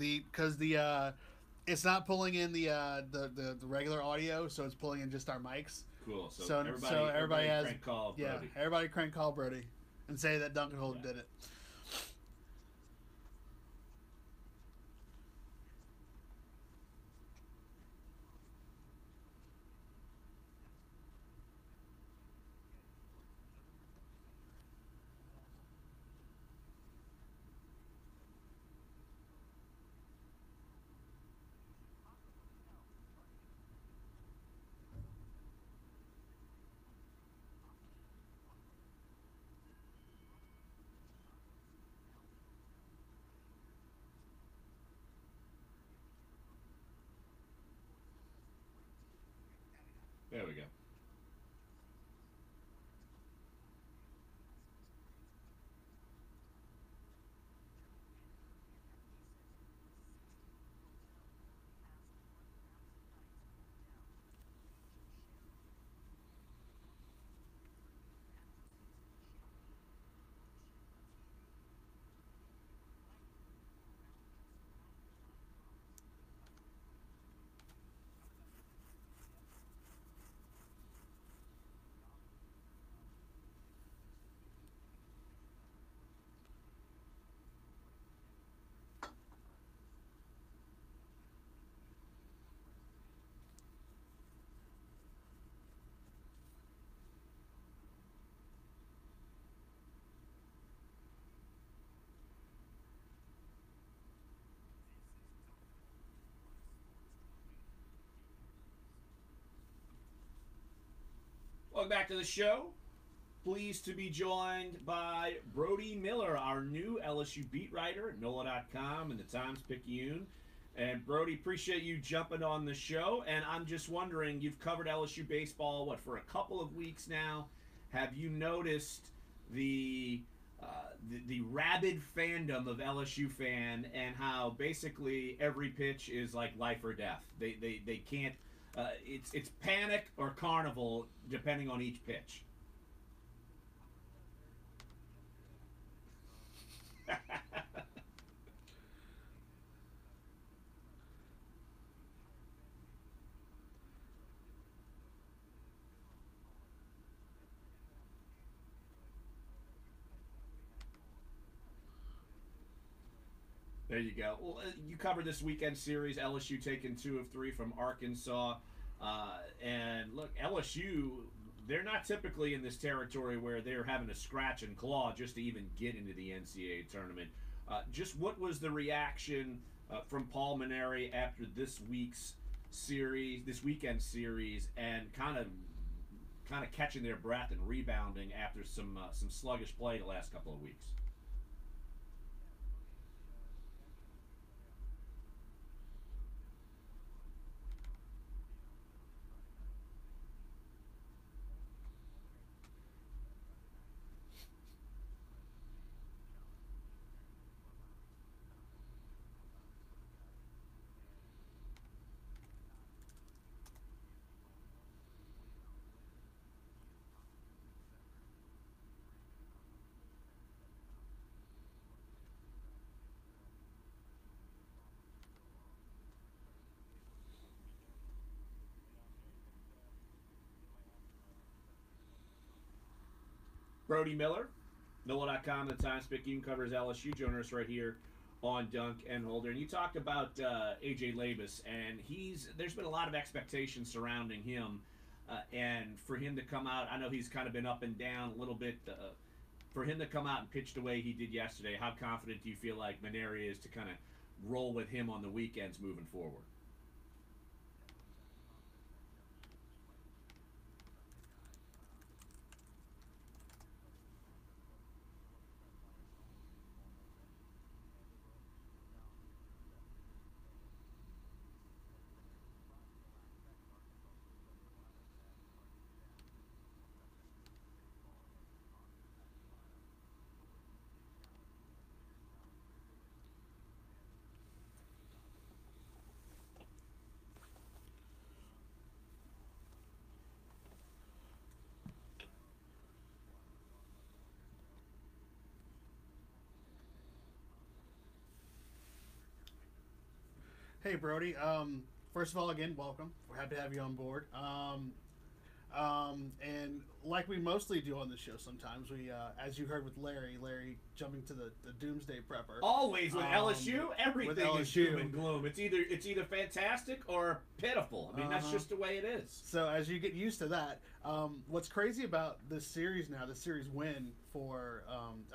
it's not pulling in the regular audio, so it's pulling in just our mics. Cool. So everybody has crank call yeah. Brody. Everybody crank call Brody and say that Duncan Holder did it. Welcome back to the show. Pleased to be joined by Brody Miller, our new LSU beat writer at NOLA.com and the Times-Picayune. And Brody, appreciate you jumping on the show. And I'm just wondering, you've covered LSU baseball, for a couple of weeks now. Have you noticed the rabid fandom of LSU fan and how basically every pitch is like life or death? They can't. It's panic or carnival depending on each pitch. There you go. Well, you covered this weekend series. LSU taking 2 of 3 from Arkansas. And look, LSU, they're not typically in this territory where they're having to scratch and claw just to even get into the NCAA tournament. Just what was the reaction from Paul Mainieri after this week's series, this weekend series, and kind of catching their breath and rebounding after some sluggish play the last couple of weeks? Brody Miller, NOLA.com, the Times-Picayune covers LSU. Joining us right here on Dunc and Holder. And you talked about A.J. Labus, and there's been a lot of expectation surrounding him. And for him to come out, I know he's kind of been up and down a little bit. For him to come out and pitch the way he did yesterday, how confident do you feel like Mainieri is to kind of roll with him on the weekends moving forward? Hey, Brody. First of all, again, welcome. We're happy to have you on board. And like we mostly do on the show sometimes, we, as you heard with Larry jumping to the doomsday prepper. Always with LSU, everything is LSU. doom and gloom. It's either fantastic or pitiful. I mean, that's just the way it is. So as you get used to that, what's crazy about this series now, the series win for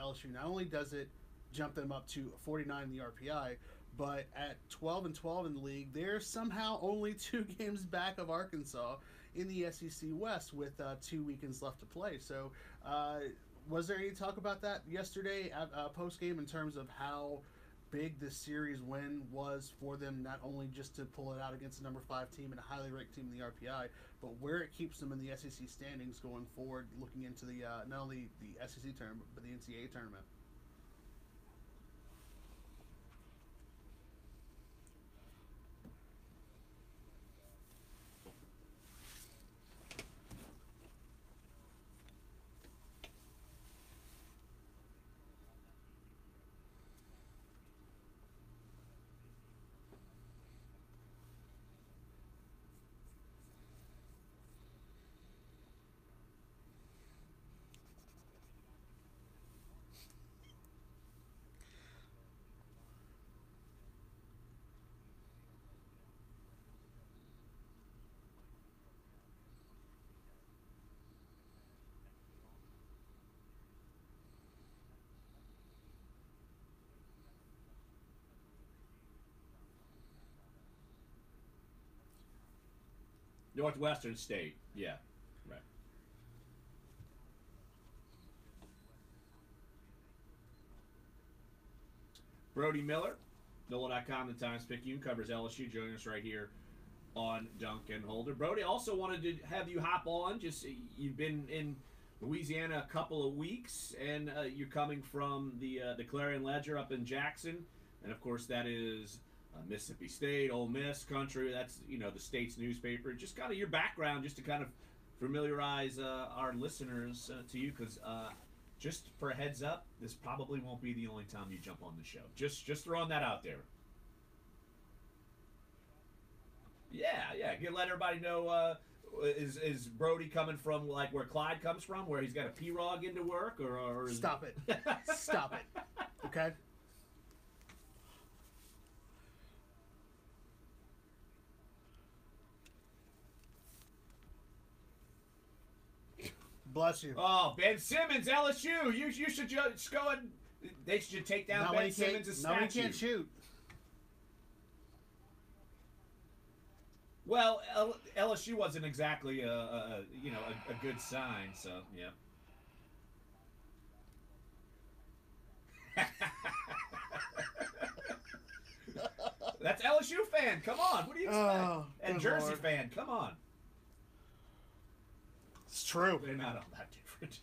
LSU, not only does it jump them up to 49 in the RPI, but at 12-12 in the league, they're somehow only 2 games back of Arkansas in the SEC West with 2 weekends left to play. So was there any talk about that yesterday post-game in terms of how big this series win was for them, not only just to pull it out against a number 5 team and a highly ranked team in the RPI, but where it keeps them in the SEC standings going forward, looking into the not only the SEC tournament, but the NCAA tournament? Northwestern State, yeah, right. Brody Miller, NOLA.com, the Times-Picayune, covers LSU, joining us right here on Duncan Holder. Brody, also wanted to have you hop on. Just you've been in Louisiana a couple of weeks, and you're coming from the Clarion Ledger up in Jackson, and of course that is Mississippi State, Ole Miss country. That's the state's newspaper. Just kind of your background, just to kind of familiarize our listeners to you, because just for a heads up, this probably won't be the only time you jump on the show. Just throwing that out there. Yeah. Let everybody know. Is Brody coming from like where Clyde comes from, where he's got a P-Rog into work, or is... Stop it. Stop it. Okay? Bless you. Oh, Ben Simmons, LSU. You should just go and they should take down Ben Simmons' statue. Nobody can't shoot. Well, LSU wasn't exactly a good sign, so yeah. That's LSU fan. Come on, what do you expect? And Jersey Lord. fan, come on. It's true. They're not all that different.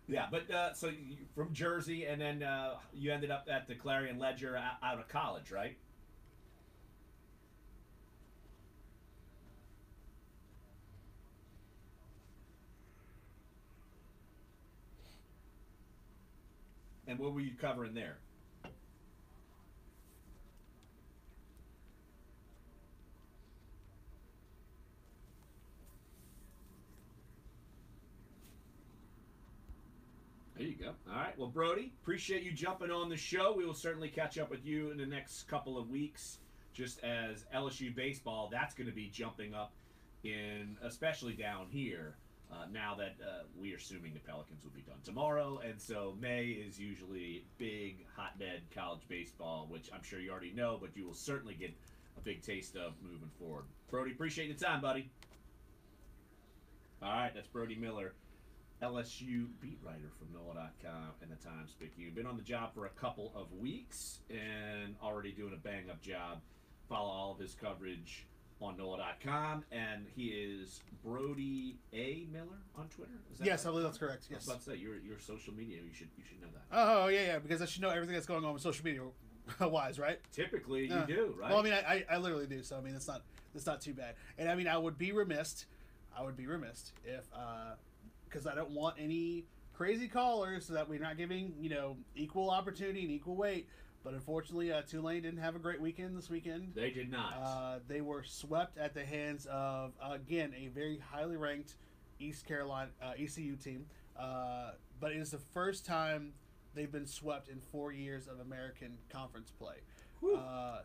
Yeah, but so you, from Jersey, and then you ended up at the Clarion Ledger out of college, right? And what were you covering there? There you go. All right. Well, Brody, appreciate you jumping on the show. We will certainly catch up with you in the next couple of weeks, just as LSU baseball, that's going to be jumping up especially down here. Now that we are assuming the Pelicans will be done tomorrow, and so May is usually big hotbed college baseball, which I'm sure you already know, but you will certainly get a big taste of moving forward. Brody, appreciate the time, buddy. All right, that's Brody Miller, LSU beat writer from NOLA.com and the Times-Picayune. Been on the job for a couple of weeks and already doing a bang-up job. Follow all of his coverage on NOLA.com, and he is Brody A. Miller on Twitter. Is that Yes, right? I believe that's correct. Yes. I was about to say your social media. You should know that. Oh yeah, because I should know everything that's going on with social media wise, right? Typically, you do, right? Well, I mean, I literally do. So I mean, it's not too bad. And I mean, I would be remiss if because I don't want any crazy callers, so that we're not giving equal opportunity and equal weight. But unfortunately, Tulane didn't have a great weekend this weekend. They did not. They were swept at the hands of, again, a very highly ranked East Carolina ECU team. But it is the first time they've been swept in 4 years of American Conference play.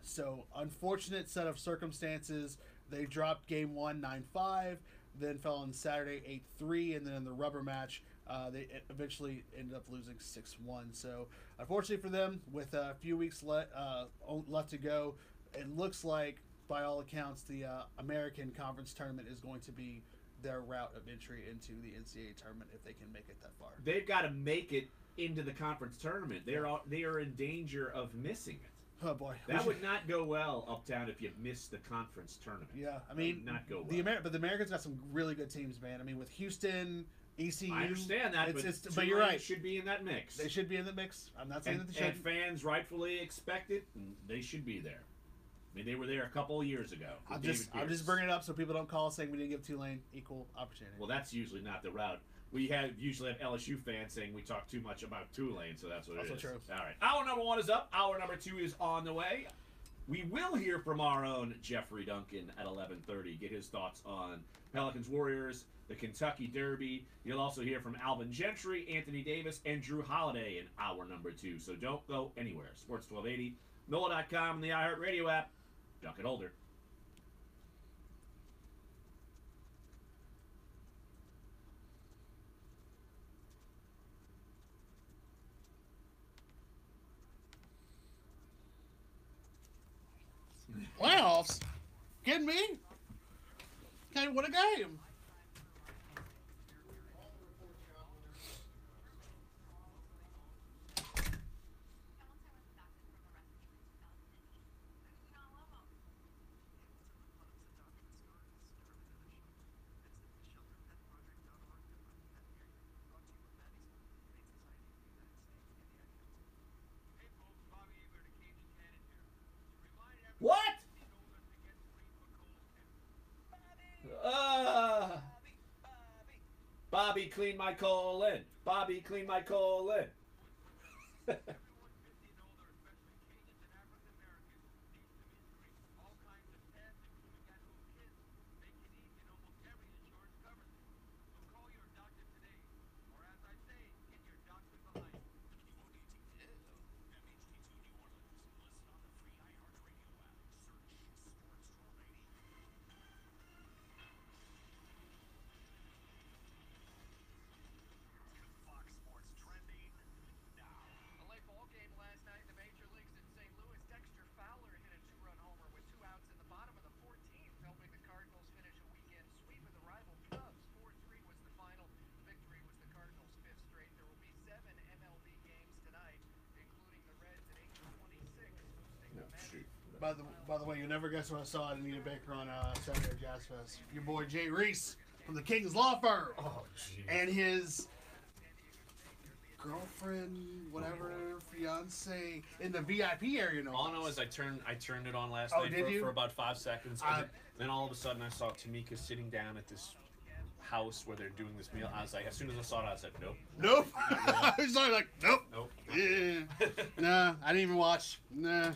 So, unfortunate set of circumstances. They dropped game 1 9-5, then fell on Saturday 8-3, and then in the rubber match, they eventually ended up losing 6-1. So, unfortunately for them, with a few weeks left to go, it looks like, by all accounts, the American Conference tournament is going to be their route of entry into the NCAA tournament if they can make it that far. They've got to make it into the conference tournament. They are in danger of missing it. Oh boy, that would not go well uptown if you missed the conference tournament. Yeah, I mean, that would not go well. But the Americans got some really good teams, man. I mean, with Houston, ECU. I understand that, but you're right. Should be in that mix. They should be in the mix. I'm not saying that they should. And fans rightfully expect it. And they should be there. I mean, they were there a couple of years ago. I'm just bringing it up so people don't call saying we didn't give Tulane equal opportunity. Well, that's usually not the route. We usually have LSU fans saying we talk too much about Tulane, so that's what it is. Also true. All right. Hour number 1 is up. Hour number 2 is on the way. We will hear from our own Jeffrey Duncan at 11:30. Get his thoughts on Pelicans Warriors, the Kentucky Derby. You'll also hear from Alvin Gentry, Anthony Davis, and Drew Holiday in hour number 2. So don't go anywhere. Sports 1280, NOLA.com, and the iHeartRadio app. Duncan Holder. Playoffs? Kidding me? Can't win a game. Bobby, clean my colon. Bobby, clean my colon. By the way, you never guess what I saw at Anita Baker on Saturday Jazz Fest. Your boy Jay Reese from the King's Law Firm. Oh, jeez. And his girlfriend, whatever, fiance in the VIP area. No, All I know is I turned it on last Oh, night did you? for about 5 seconds. And then all of a sudden I saw Tamika sitting down at this house where they're doing this meal. I was like, as soon as I saw it, I said, nope. Nope. I was like, nope. Nope. Yeah. Nah, I didn't even watch. Nah.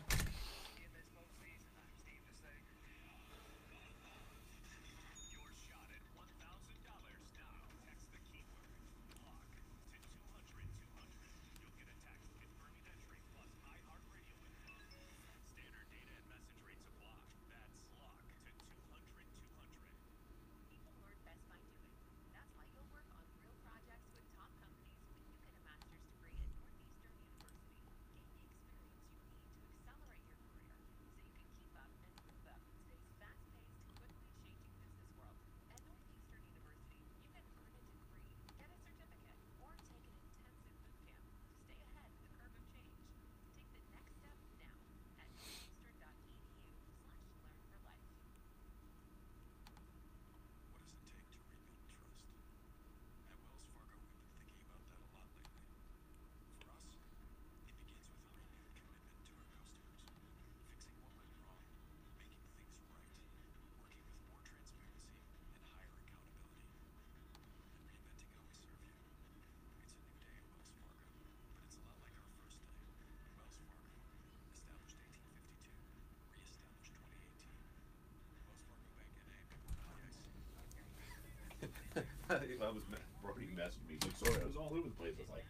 Brody messaged me. Like, sorry, I was all over the place. I was like,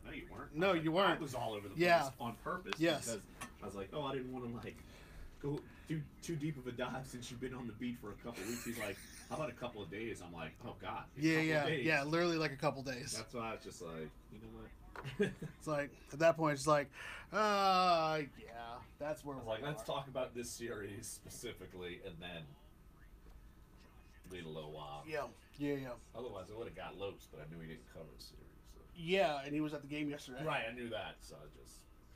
no, you weren't. No, you weren't. I was all over the place Yeah. on purpose. Yes. Because I was like, oh, I didn't want to like go too deep of a dive since you've been on the beat for a couple weeks. He's like, how about a couple of days? I'm like, oh God. Yeah, literally like a couple days. That's why I was just like, you know what? It's like at that point, it's like, yeah, that's where I was we like, let's are. talk about this series specifically, and then wait a little while. Yeah. Otherwise, I would have got Lopes, but I knew he didn't cover the series. So. Yeah, and he was at the game yesterday. Right, I knew that, so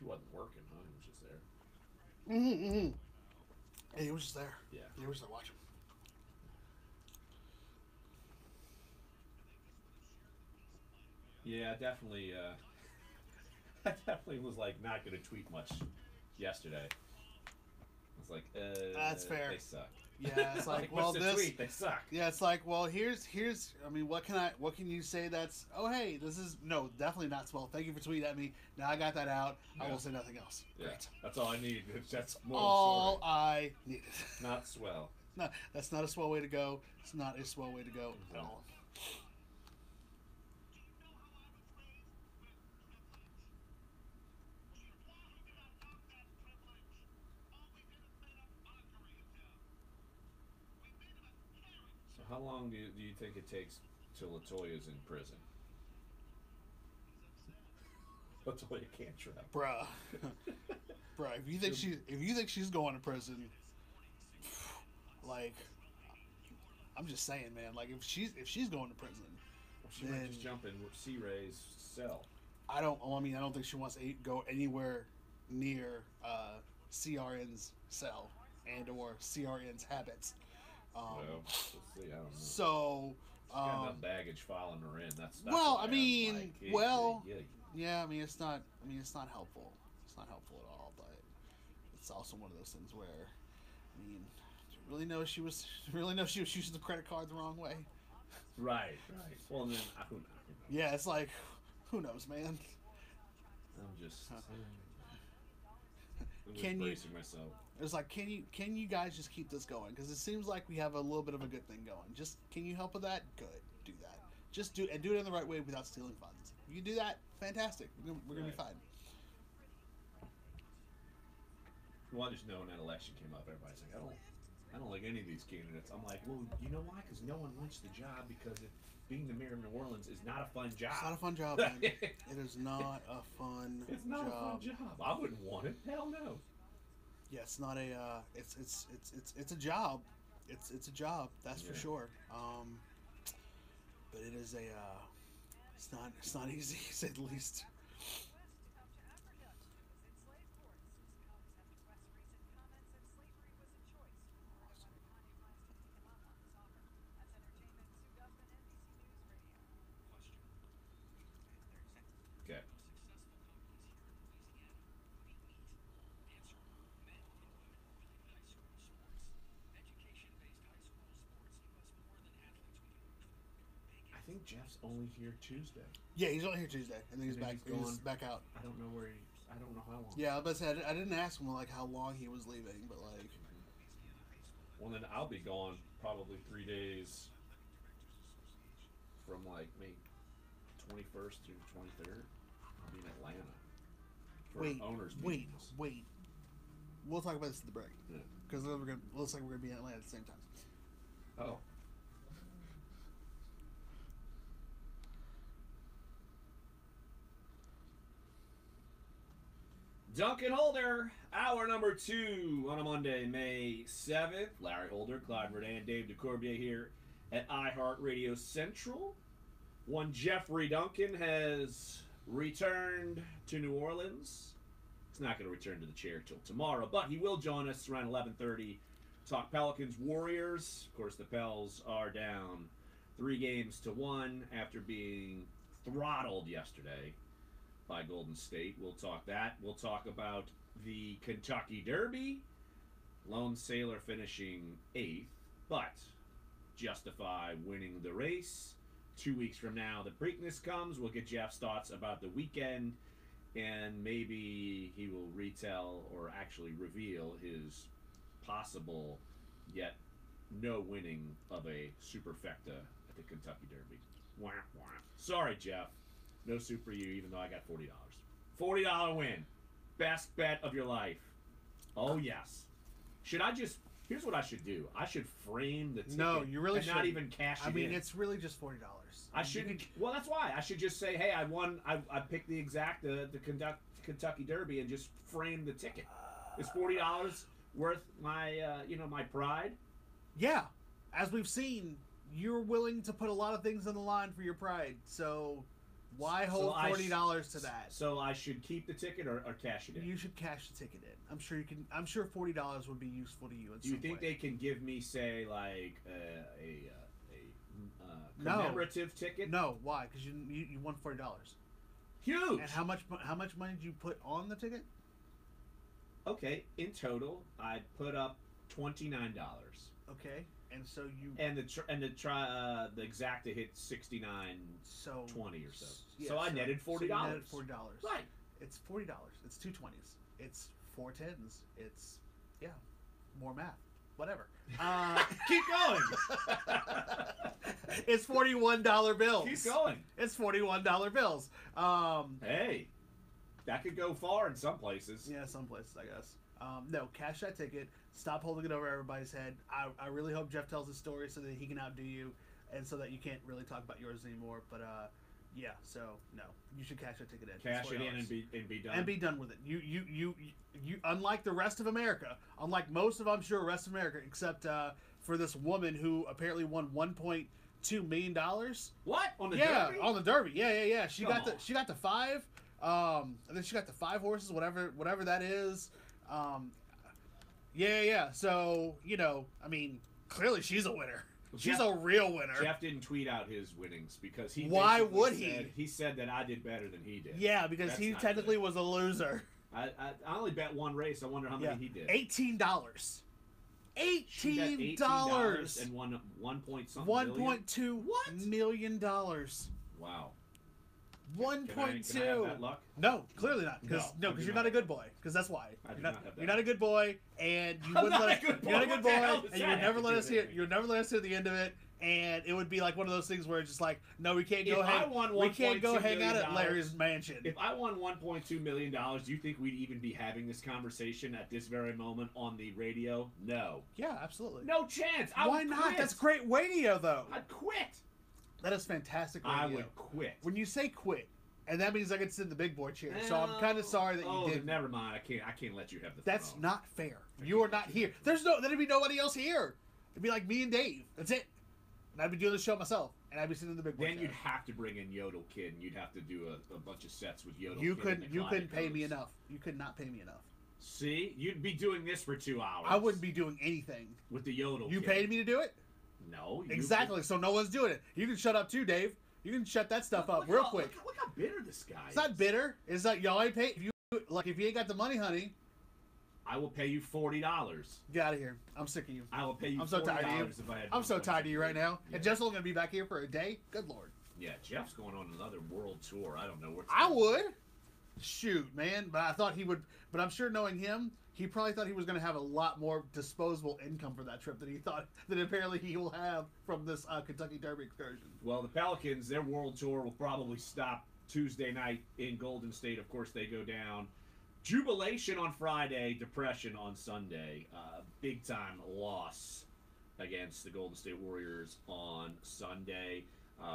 he wasn't working, huh? He was just there. Yeah, he was just there. Yeah. He was there watching. Yeah, definitely. I definitely was like not gonna tweet much yesterday. I was like, That's fair. They suck. Yeah, it's like, well, what's the tweet? They suck. Yeah, it's like, well, here's. I mean, what can you say? That's hey, this is no, definitely not swell. Thank you for tweeting at me. Now I got that out. I Yeah. will say nothing else. Yeah, Great. that's all I need. That's more All story. I needed. Not swell. No, that's not a swell way to go. It's not a swell way to go at all. So how long do you think it takes till Latoya's in prison? Latoya can't trap. Bruh. Bruh, if you think she's going to prison, like, I'm just saying, man, like if she's going to prison, She might just jump in C. Ray's cell. I don't think she wants to go anywhere near CRN's cell and or CRN's habits. Well, we'll see. I don't know. So, She's got enough baggage following her in. That's well, what I I'm mean, like, yeah, I mean, it's not helpful. It's not helpful at all, but it's also one of those things where, I mean, do you really know she was using the credit card the wrong way? Right. Well, then, who knows? Yeah, it's like, who knows, man? I'm just Can you- bracing myself. It's like, can you guys just keep this going? Because it seems like we have a little bit of a good thing going. Just, can you help with that? Good, do that. Just do it in the right way without stealing funds. You do that, fantastic. We're gonna be fine. Well, I just know when that election came up, everybody's like, I don't like any of these candidates. I'm like, well, you know why? Because no one wants the job because being the mayor of New Orleans is not a fun job. It's not a fun job, man. It is not a fun job. It's not a fun job. I wouldn't want it. Hell no. Yeah, it's not a. It's a job. It's a job. That's for sure. But it is a. It's not easy, to say the least. Okay. I think Jeff's only here Tuesday. Yeah, he's only here Tuesday, and then he's back. He's He's back out. I don't know where I don't know how long. Yeah, but I didn't ask him like how long he was leaving, but like. Well, then I'll be gone probably 3 days from like May 21st through the 23rd. I'll be in Atlanta for owners meetings. Wait. We'll talk about this at the break Yeah. because looks like we're gonna be in Atlanta at the same time. Oh. Duncan Holder, hour number 2 on a Monday, May 7th. Larry Holder, Clyde Verdane, Dave DeCorbier here at iHeartRadio Central. One Jeffrey Duncan has returned to New Orleans. He's not going to return to the chair till tomorrow, but he will join us around 11:30. Talk Pelicans Warriors. Of course, the Pels are down 3-1 after being throttled yesterday by Golden State. We'll talk that. We'll talk about the Kentucky Derby. Lone Sailor finishing 8th, but justify winning the race. 2 weeks from now, the Preakness comes. We'll get Jeff's thoughts about the weekend, and maybe he will retell or actually reveal his possible yet no winning of a superfecta at the Kentucky Derby. Wah, wah. Sorry, Jeff. No super you, even though I got $40. $40 win. Best bet of your life. Oh, yes. Should I just... Here's what I should do. I should frame the ticket. No, you really and should not even cash it in. I mean, it's really just $40. I shouldn't... Well, that's why. I should just say, hey, I won... I picked the exact... the Kentucky Derby and just frame the ticket. Is $40 worth my, my pride? Yeah. As we've seen, you're willing to put a lot of things on the line for your pride. So... Why hold $40 to that? So I should keep the ticket or cash it in? You should cash the ticket in. I'm sure you can. I'm sure $40 would be useful to you. Do you think they can give me, say, like a No. commemorative ticket? No. Why? Because you won $40. Huge. And how much money did you put on the ticket? Okay, in total, I put up $29. Okay, and so you and the exacta hit 69.20 or so. Yeah, so I netted $40. So you netted $40. Right. It's $40. It's 2 20s. It's 4 10s. It's more math. Whatever. Keep going. It's $41 bills. Keep going. It's $41 bills. Hey, that could go far in some places. Yeah, some places, I guess. No, cash that ticket. Stop holding it over everybody's head. I really hope Jeff tells his story so that he can outdo you, and so that you can't really talk about yours anymore. But yeah. So no, you should cash that ticket in. Cash it in and be done. And be done with it. You unlike the rest of America, unlike most of, I'm sure, the rest of America, except for this woman who apparently won $1.2 million. What on the Derby? Derby? On the Derby. Yeah. She Come got the 5. And then she got the 5 horses, whatever that is. Yeah. So, I mean, clearly she's a winner. She's a real winner. Jeff didn't tweet out his winnings because he. Why would he? He said that I did better than he did. Yeah, because That's he not technically good. was a loser. I only bet one race. I wonder how many he did. $18. $18 and won 1 point something. $1.2 million. Wow. 1.2. Can I have that luck? No, clearly not. Because No, you're not a good boy. Because that's why. You're not a good boy, and you I'm wouldn't not let a good boy. You're not a good What the hell boy, does and you that would never have let to us do hear. with You would never let us hear the end of it, and it would be like one of those things where it's just like, no, we can't go If I won we can't go $1.2 hang out at million, Larry's mansion. If I won $1.2 million, do you think we'd even be having this conversation at this very moment on the radio? No. Yeah, absolutely. No chance. Why not? Quit. That's great radio, though. I'd quit. That is fantastic radio. I would quit. When you say quit, and that means I get to sit in the big boy chair. So I'm kind of sorry that you did. Never mind. I can't let you have the That's throne. not fair. You are not here. There'd be nobody else here. It'd be like me and Dave. That's it. And I'd be doing the show myself, and I'd be sitting in the big boy Then chair. you'd have to bring in Yodel Kid, and you'd have to do a bunch of sets with Yodel You Kid. couldn't. You couldn't pay me enough. You could not pay me enough. See, you'd be doing this for 2 hours. I wouldn't be doing anything. with the Yodel. You Kid. paid me to do it. No. Exactly. So no one's doing it. You can shut up too, Dave. You can shut that stuff up real quick. Look how bitter this guy is. It's not bitter. It's like y'all ain't pay. If you ain't got the money, honey, I will pay you $40. get out of here. I'm sick of you. I will pay you I'm so tired of you. $40 if I had I'm so tired of you right now. Yeah. And Jeff's only gonna be back here for a day. Good lord. Yeah, Jeff's going on another world tour. I don't know where. I would. Shoot, man. But I thought he would. But I'm sure knowing him, he probably thought he was going to have a lot more disposable income for that trip than he thought that apparently he will have from this Kentucky Derby excursion. Well, the Pelicans, their world tour will probably stop Tuesday night in Golden State. Of course, they go down. Jubilation on Friday, depression on Sunday. Big time loss against the Golden State Warriors on Sunday.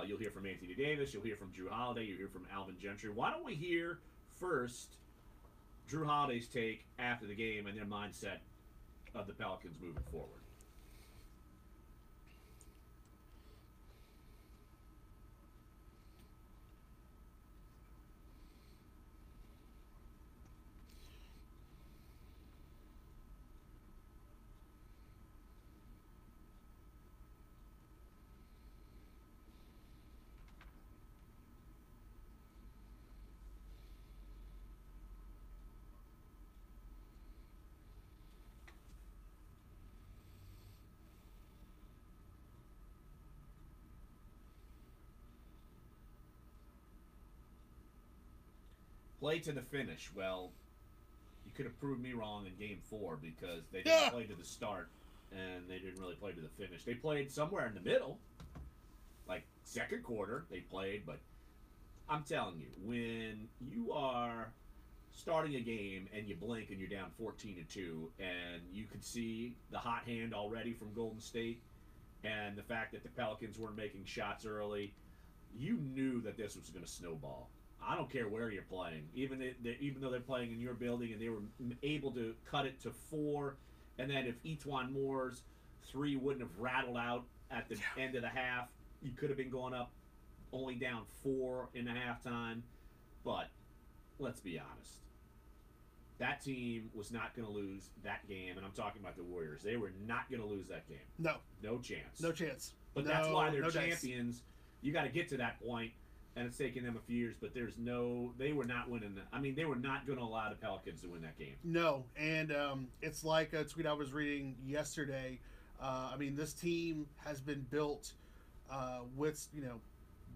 You'll hear from Anthony Davis. You'll hear from Drew Holiday. You'll hear from Alvin Gentry. Why don't we hear first Drew Holiday's take after the game and their mindset of the Pelicans moving forward? Play to the finish. Well, you could have proved me wrong in Game 4 because they didn't play to the start and they didn't really play to the finish. They played somewhere in the middle, like second quarter they played, but I'm telling you, when you are starting a game and you blink and you're down 14-2 and you could see the hot hand already from Golden State and the fact that the Pelicans weren't making shots early, you knew that this was going to snowball. I don't care where you're playing. Even though they're playing in your building and they were able to cut it to 4, and then if Etwan Moore's 3 wouldn't have rattled out at the end of the half, you could have been going up only down 4 in the halftime. But let's be honest. That team was not going to lose that game, and I'm talking about the Warriors. They were not going to lose that game. No. No chance. No chance. But that's why they're no champions. Dice. You got to get to that point. And it's taken them a few years, but they were not winning that. I mean, they were not going to allow the Pelicans to win that game. No, and it's like a tweet I was reading yesterday. I mean, this team has been built with,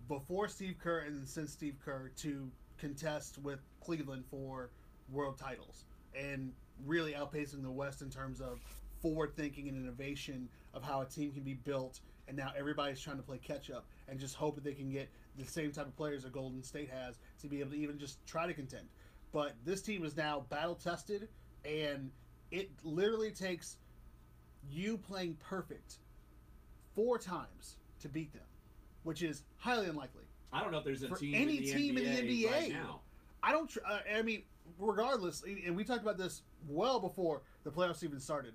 before Steve Kerr and since Steve Kerr to contest with Cleveland for world titles and really outpacing the West in terms of forward thinking and innovation of how a team can be built. And now everybody's trying to play catch up and just hope that they can get the same type of players that Golden State has to be able to even just try to contend. But this team is now battle tested, and it literally takes you playing perfect 4 times to beat them, which is highly unlikely. I don't know if there's a For team any in the team NBA in the NBA right now. I don't. I mean, regardless, and we talked about this well before the playoffs even started.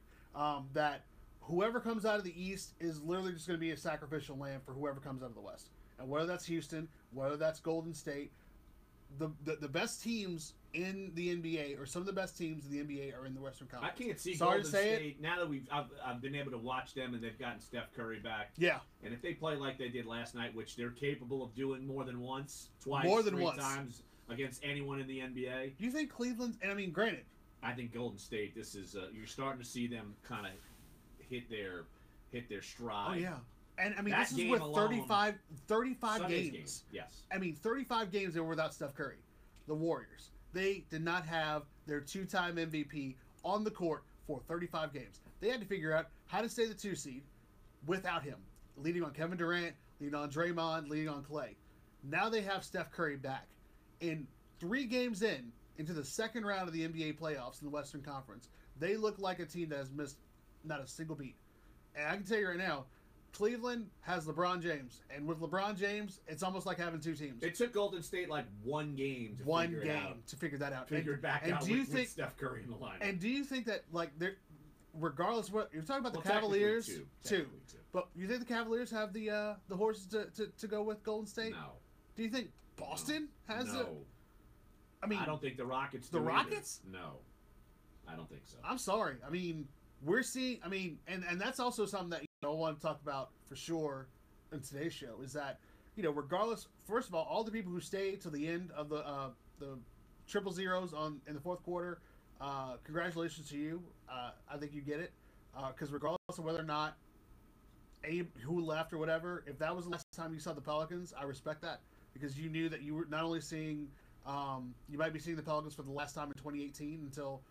That whoever comes out of the East is literally just going to be a sacrificial lamb for whoever comes out of the West. And whether that's Houston, whether that's Golden State, the best teams in the NBA, or some of the best teams in the NBA, are in the Western Conference. I can't see Sorry Golden to say State now that I've been able to watch them and they've gotten Steph Curry back. Yeah. And if they play like they did last night, which they're capable of doing more than once, twice, More than 3 once. times against anyone in the NBA, You think Cleveland? And I mean, granted, I think Golden State. This is you're starting to see them kind of hit their stride. Oh yeah. And I mean, That this is game with alone, 35 Sunday's games. game, yes. I mean, 35 games they were without Steph Curry. The Warriors. They did not have their 2-time MVP on the court for 35 games. They had to figure out how to stay the 2 seed without him. Leading on Kevin Durant, leading on Draymond, leading on Clay. Now they have Steph Curry back. In 3 games into the second round of the NBA playoffs in the Western Conference, they look like a team that has missed not a single beat. And I can tell you right now, Cleveland has LeBron James, and with LeBron James, it's almost like having 2 teams. It took Golden State like one game to figure that out. Figure it back out with Steph Curry in the lineup. And do you think that, like, they're, regardless of what you're talking about, the Technically Cavaliers, two. But you think the Cavaliers have the horses to go with Golden State? No. Do you think Boston has no. it? I mean, I don't think the Rockets. The do Rockets? Either. No, I don't think so. I'm sorry. I mean, we're seeing. I mean, and that's also something that I want to talk about for sure in today's show is that regardless. First of all the people who stay to the end of the triple zeros in the fourth quarter, congratulations to you. I think you get it because regardless of whether or not who left or whatever, if that was the last time you saw the Pelicans, I respect that because you knew that you were not only seeing. You might be seeing the Pelicans for the last time in 2018 until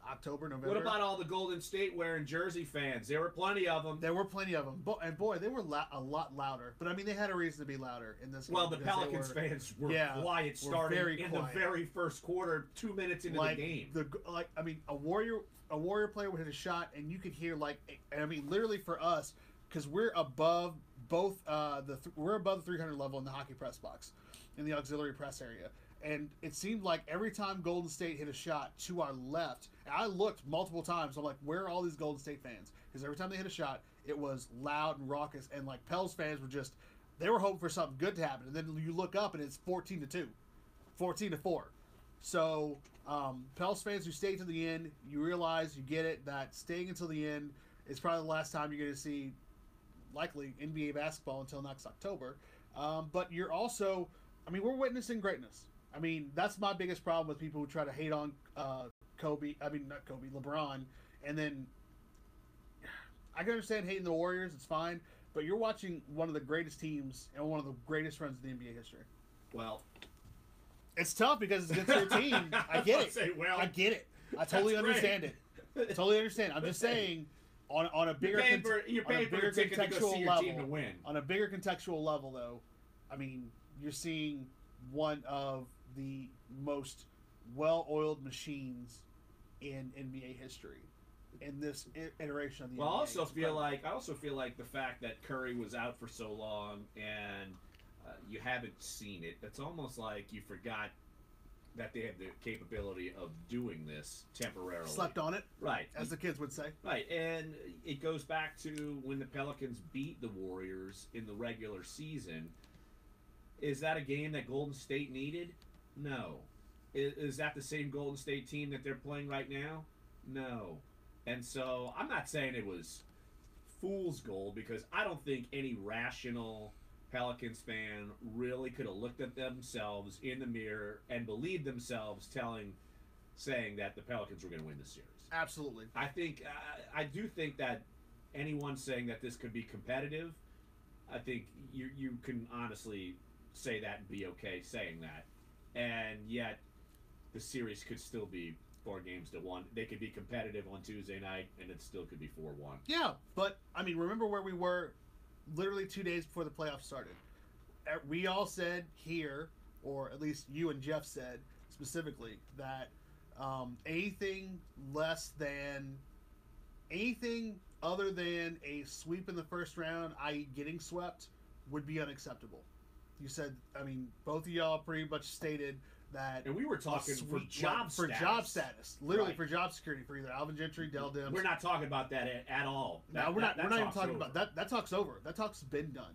October, November. What about all the Golden State wearing jersey fans? There were plenty of them. There were plenty of them. And boy, they were a lot louder. But I mean, they had a reason to be louder in this game. Well, the Pelicans fans were quiet starting in the very first quarter, 2 minutes into the game. A Warrior player would hit a shot, and you could hear literally for us, because we're above both we're above the 300 level in the hockey press box, in the auxiliary press area. And it seemed like every time Golden State hit a shot to our left, and I looked multiple times. I'm like, where are all these Golden State fans? Because every time they hit a shot, it was loud and raucous. And like Pels fans they were hoping for something good to happen. And then you look up and it's 14-2, 14-4. So Pels fans who stay to the end, you realize, you get it, that staying until the end is probably the last time you're going to see likely NBA basketball until next October. But you're also, we're witnessing greatness. That's my biggest problem with people who try to hate on LeBron. And then I can understand hating the Warriors, it's fine. But you're watching one of the greatest teams and one of the greatest runs in the NBA history. Well, it's tough because it's against your team. I get it. I get it. I totally understand it. Totally understand. I'm just saying, on a bigger contextual level, on a bigger contextual level, though, you're seeing one of the most well-oiled machines in NBA history in this iteration of the NBA. I also feel like the fact that Curry was out for so long and you haven't seen it. It's almost like you forgot that they have the capability of doing this temporarily. Slept on it, right? As the kids would say, right. And it goes back to when the Pelicans beat the Warriors in the regular season. Is that a game that Golden State needed? No. Is that the same Golden State team that they're playing right now? No. And so I'm not saying it was fool's gold because I don't think any rational Pelicans fan really could have looked at themselves in the mirror and believed themselves saying that the Pelicans were going to win the series. Absolutely. I do think that anyone saying that this could be competitive, I think you can honestly say that and be okay saying that. And yet the series could still be 4 games to 1. They could be competitive on Tuesday night and it still could be 4-1. Yeah, but remember where we were literally 2 days before the playoffs started. We all said here, or at least you and Jeff said specifically, that anything other than a sweep in the first round, i.e. getting swept, would be unacceptable. You said, both of y'all pretty much stated that. And we were talking for job status. Literally right. For job security for either Alvin Gentry, Dell Demps. We're not talking about that at all. We're not even talking about that. That talk's over. That talk's been done.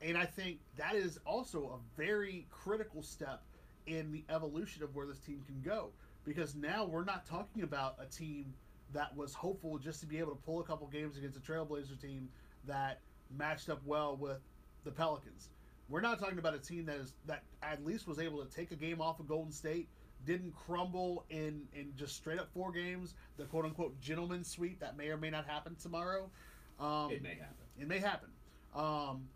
And I think that is also a very critical step in the evolution of where this team can go. Because now we're not talking about a team that was hopeful just to be able to pull a couple games against a Trailblazer team that matched up well with the Pelicans. We're not talking about a team that at least was able to take a game off of Golden State, didn't crumble in just straight up 4 games, the quote unquote gentleman's sweep that may or may not happen tomorrow. It may happen. It may happen.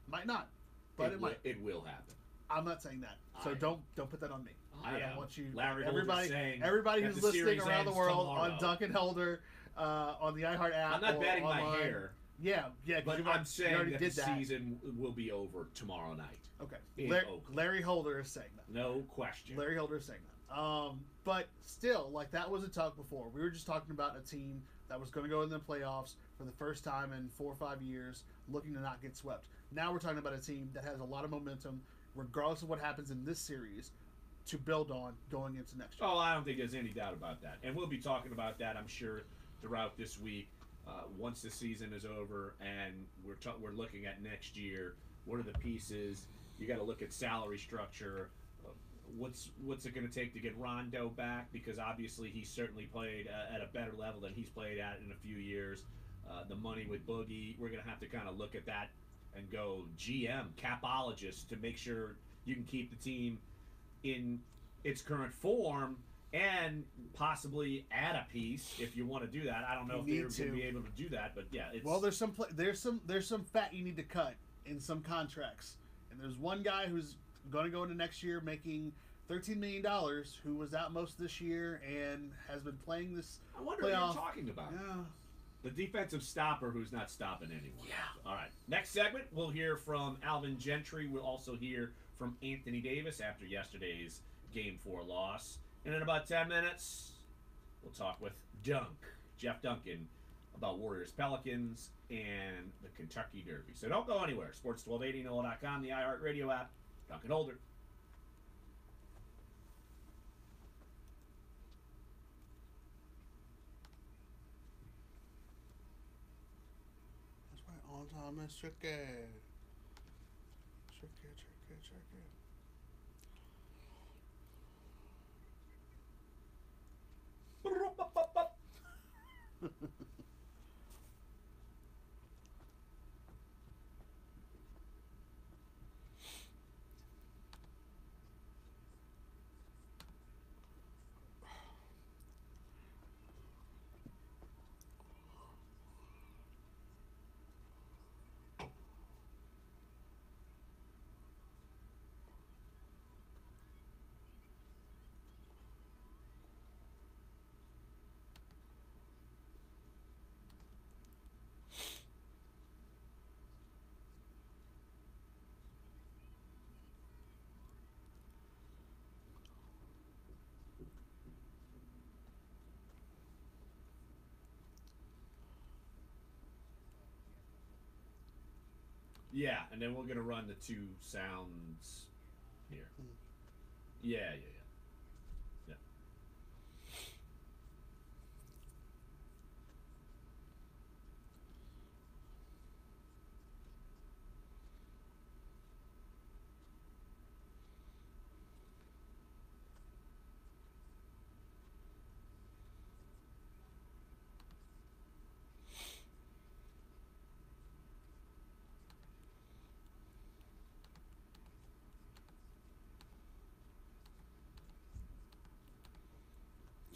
Might not, but it might. It will happen. I'm not saying that, so don't put that on me. I don't want you. Larry everybody who's listening around the world on Duncan Holder, on the iHeart app. I'm not betting online. my hair. Yeah, but I'm saying that the season will be over tomorrow night. Okay, Larry Holder is saying that. No question. Larry Holder is saying that. But still, like, that was a talk before. We were just talking about a team that was going to go in the playoffs for the first time in 4 or 5 years, looking to not get swept. Now we're talking about a team that has a lot of momentum, regardless of what happens in this series, to build on going into next year. Oh, I don't think there's any doubt about that. And we'll be talking about that, I'm sure, throughout this week. Once the season is over and we're looking at next year, what are the pieces? You got to look at salary structure. What's it going to take to get Rondo back? Because obviously he certainly played at a better level than he's played at in a few years. The money with Boogie, we're going to have to kind of look at that and go GM, capologist, to make sure you can keep the team in its current form and possibly add a piece if you want to do that. I don't know if they're going to be able to do that, but yeah. There's some fat you need to cut in some contracts, and there's one guy who's going to go into next year making $13 million, who was out most this year and has been playing this. I wonder what you're talking about. Yeah. The defensive stopper who's not stopping anyone. Yeah. All right. Next segment, we'll hear from Alvin Gentry. We'll also hear from Anthony Davis after yesterday's Game 4 loss. And in about 10 minutes, we'll talk with Jeff Duncan, about Warriors Pelicans and the Kentucky Derby. So don't go anywhere. Sports 1280, NOLA.com, the iHeart Radio app. Duncan Holder. That's right. On time is tricky. Tricky. Yeah, and then we're going to run the two sounds here. Yeah.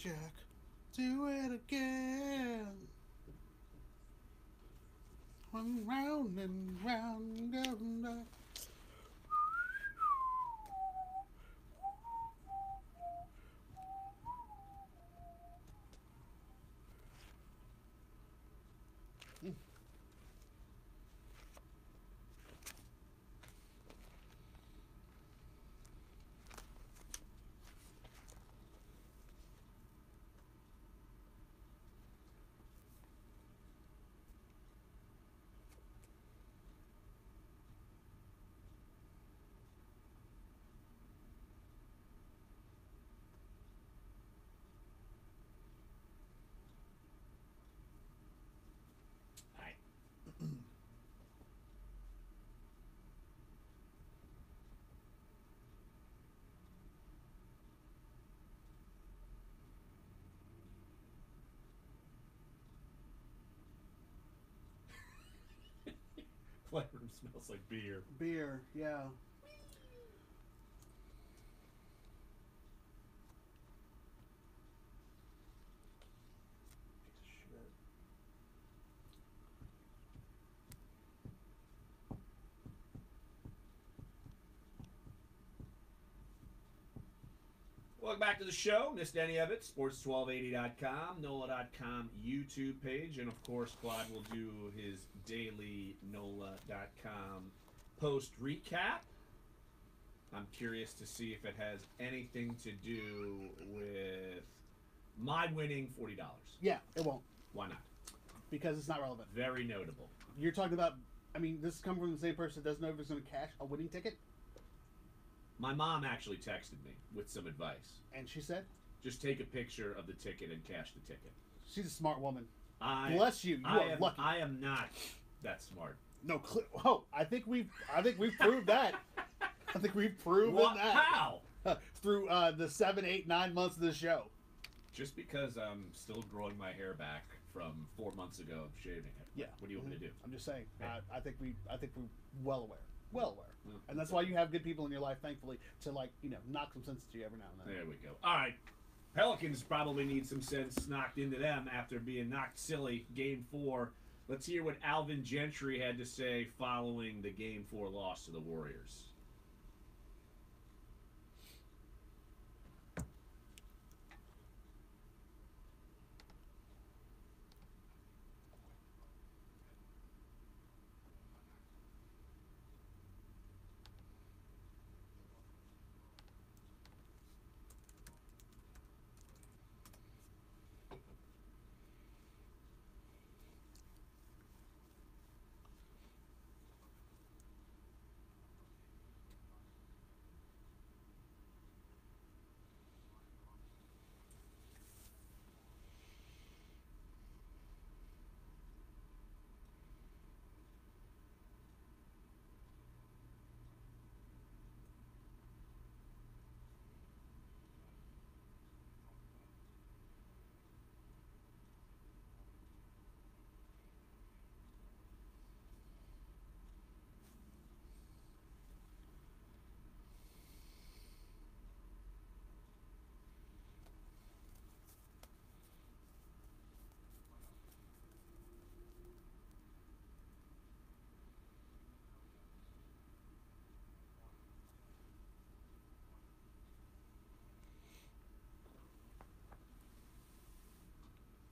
Jack, do it again. Round and round and round. Playroom smells like beer. Beer, yeah. Welcome back to the show. Missed any of it? Sports1280.com, NOLA.com YouTube page, and of course, Claude will do his daily NOLA.com post recap. I'm curious to see if it has anything to do with my winning $40. Yeah, it won't. Why not? Because it's not relevant. Very notable. You're talking about, I mean, this is coming from the same person that doesn't know if he's going to cash a winning ticket? My mom actually texted me with some advice. And she said? Just take a picture of the ticket and cash the ticket. She's a smart woman. Bless you. You are lucky. I am not that smart. No, I think we've proved that. I think we've proven that. How? Through the 7, 8, 9 months of this show. Just because I'm still growing my hair back from 4 months ago of shaving it. Yeah. What do you want me to do? I'm just saying. Hey. I think we're well aware. Well aware. And that's why you have good people in your life, thankfully, to knock some sense into you every now and then. There we go. All right. Pelicans probably need some sense knocked into them after being knocked silly Game 4. Let's hear what Alvin Gentry had to say following the Game 4 loss to the Warriors.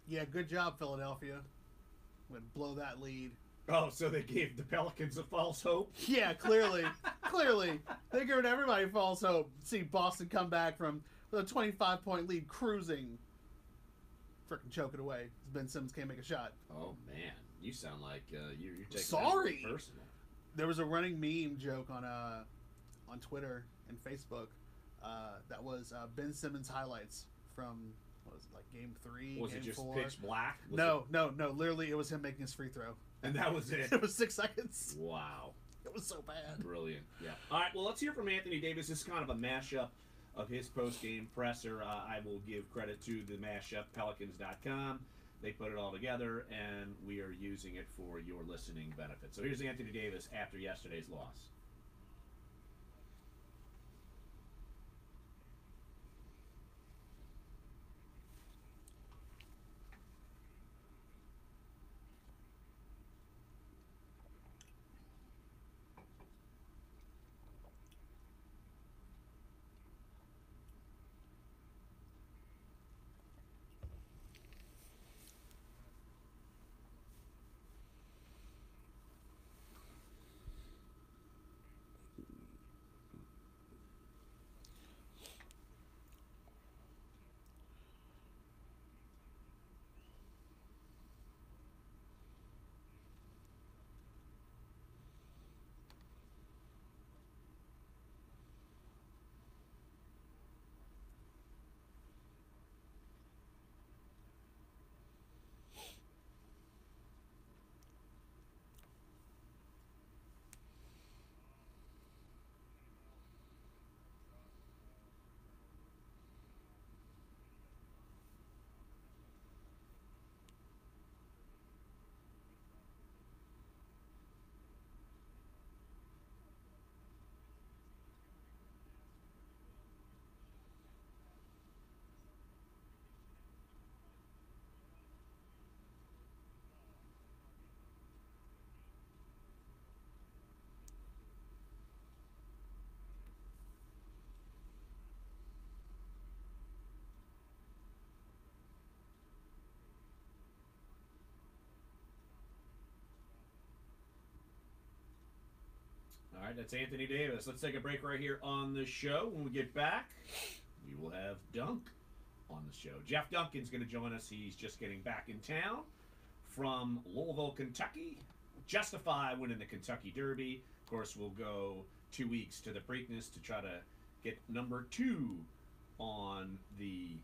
Yeah, good job, Philadelphia. Would blow that lead. Oh, so they gave the Pelicans a false hope? Yeah, clearly. Clearly. They're giving everybody false hope. See Boston come back from a 25-point lead cruising. Freaking choke it away. Ben Simmons can't make a shot. Oh, man. You sound like you're taking Sorry. that personal. There was a running meme joke on Twitter and Facebook that was Ben Simmons highlights from, what was it, like Game 3, Was Game it just 4? pitch black? No. Literally, it was him making his free throw. And that was it? It was 6 seconds. Wow. It was so bad. Brilliant. Yeah. All right, well, let's hear from Anthony Davis. This is kind of a mashup of his post-game presser. I will give credit to the mashup, Pelicans.com. They put it all together, and we are using it for your listening benefit. So here's Anthony Davis after yesterday's loss. All right, that's Anthony Davis. Let's take a break right here on the show. When we get back, we will have Dunc on the show. Jeff Duncan's going to join us. He's just getting back in town from Louisville, Kentucky. Justify winning the Kentucky Derby. Of course, we'll go 2 weeks to the Preakness to try to get number 2 on the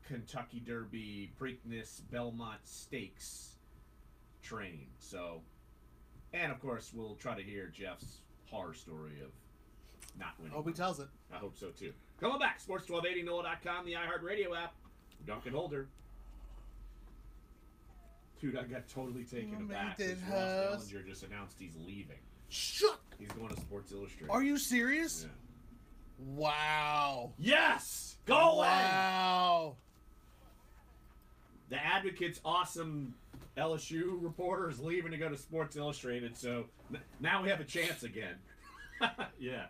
Kentucky Derby Preakness Belmont Stakes train. So, and of course, we'll try to hear Jeff's horror story of not winning. Hope he tells it. I hope so too. Coming back, Sports 1280, NOLA.com, the iHeartRadio app. Duncan Holder. Dude, I got totally taken aback because Ross Bellinger just announced he's leaving. Shut! He's going to Sports Illustrated. Are you serious? Yeah. Wow. Yes! Go away! Wow. The Advocate's awesome LSU reporter is leaving to go to Sports Illustrated, so now we have a chance again. Yes.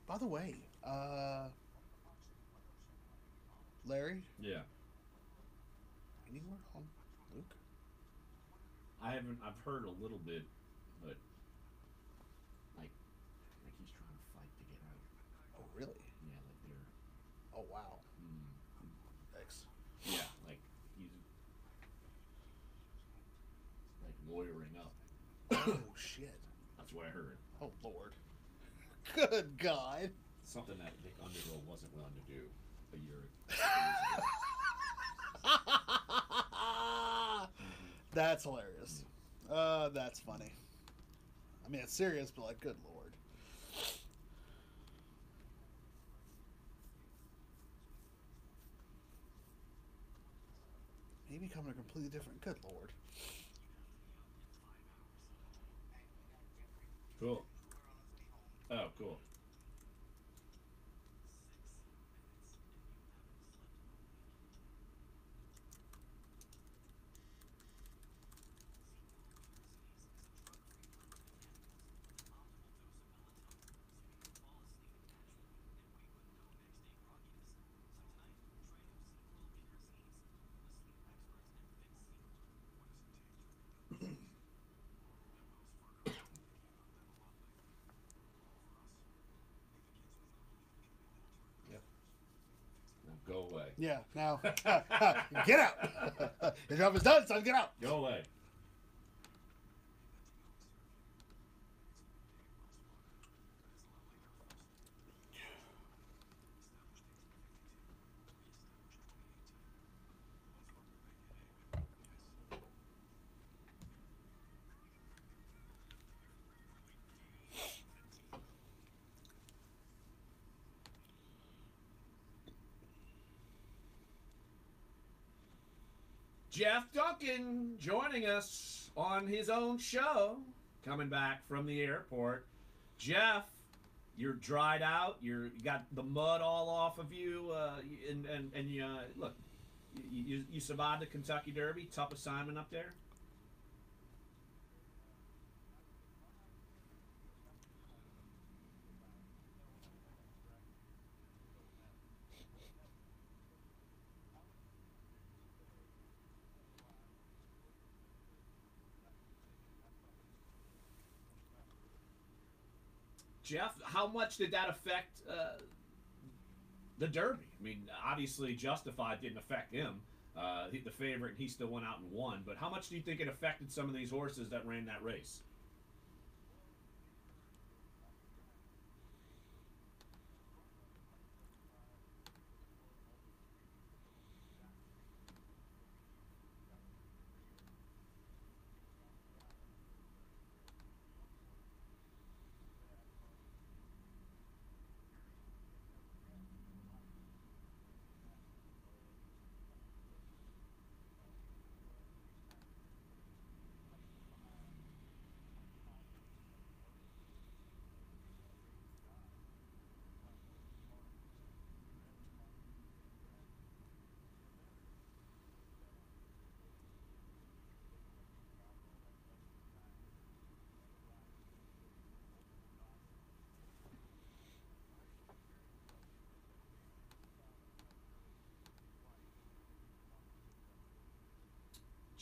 By the way, Larry? Yeah. Anywhere on Luke? I've heard a little bit, but like he's trying to fight to get out. Oh, really? Yeah, like they're. Oh, wow. Thanks. Yeah, like he's like lawyering up. Oh, shit. That's what I heard. Oh, Lord. Good God. Something that Nick Underhill wasn't willing to do a year ago. That's hilarious. That's funny. I mean, it's serious, but like, good Lord. Maybe coming a completely different. Good Lord. Cool. Oh, cool. Go away. Yeah, now, get out. Your job is done, son, get out. Go away. Jeff Duncan joining us on his own show, coming back from the airport. Jeff, you're dried out. You got the mud all off of you, and you look. You survived the Kentucky Derby. Tough assignment up there. Jeff, how much did that affect the Derby? I mean, obviously Justified didn't affect him. The favorite, and he still went out and won. But how much do you think it affected some of these horses that ran that race?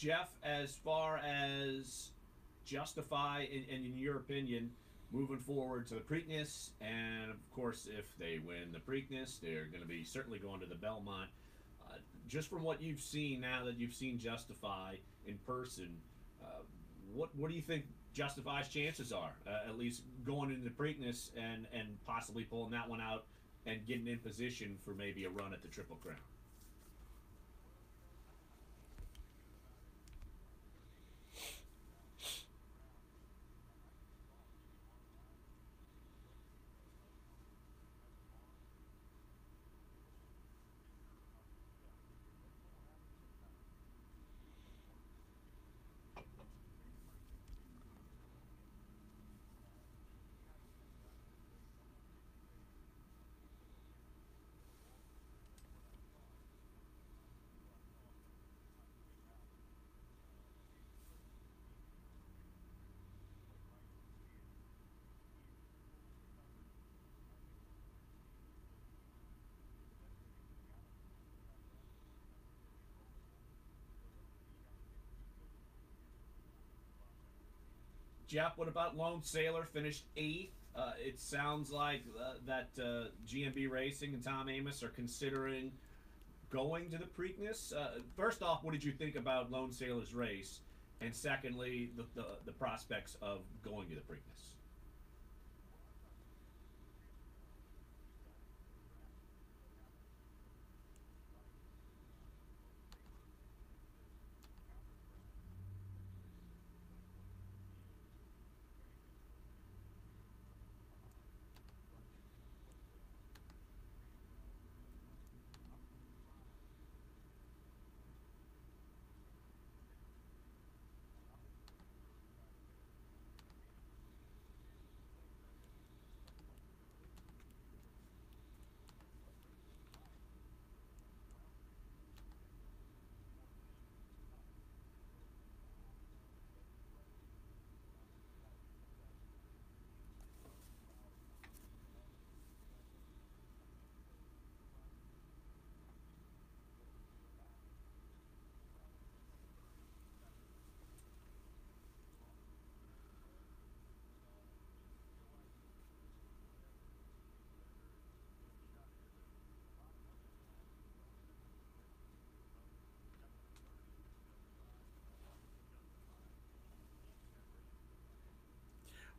Jeff, as far as justify, in your opinion, moving forward to the Preakness, and of course, if they win the Preakness, they're going to be certainly going to the Belmont. Just from what you've seen now that you've seen Justify in person, what do you think Justify's chances are? At least going into the Preakness and possibly pulling that one out and getting in position for maybe a run at the Triple Crown. Jeff, what about Lone Sailor? Finished 8th. It sounds like that GMB Racing and Tom Amos are considering going to the Preakness. First off, what did you think about Lone Sailor's race? And secondly, the prospects of going to the Preakness.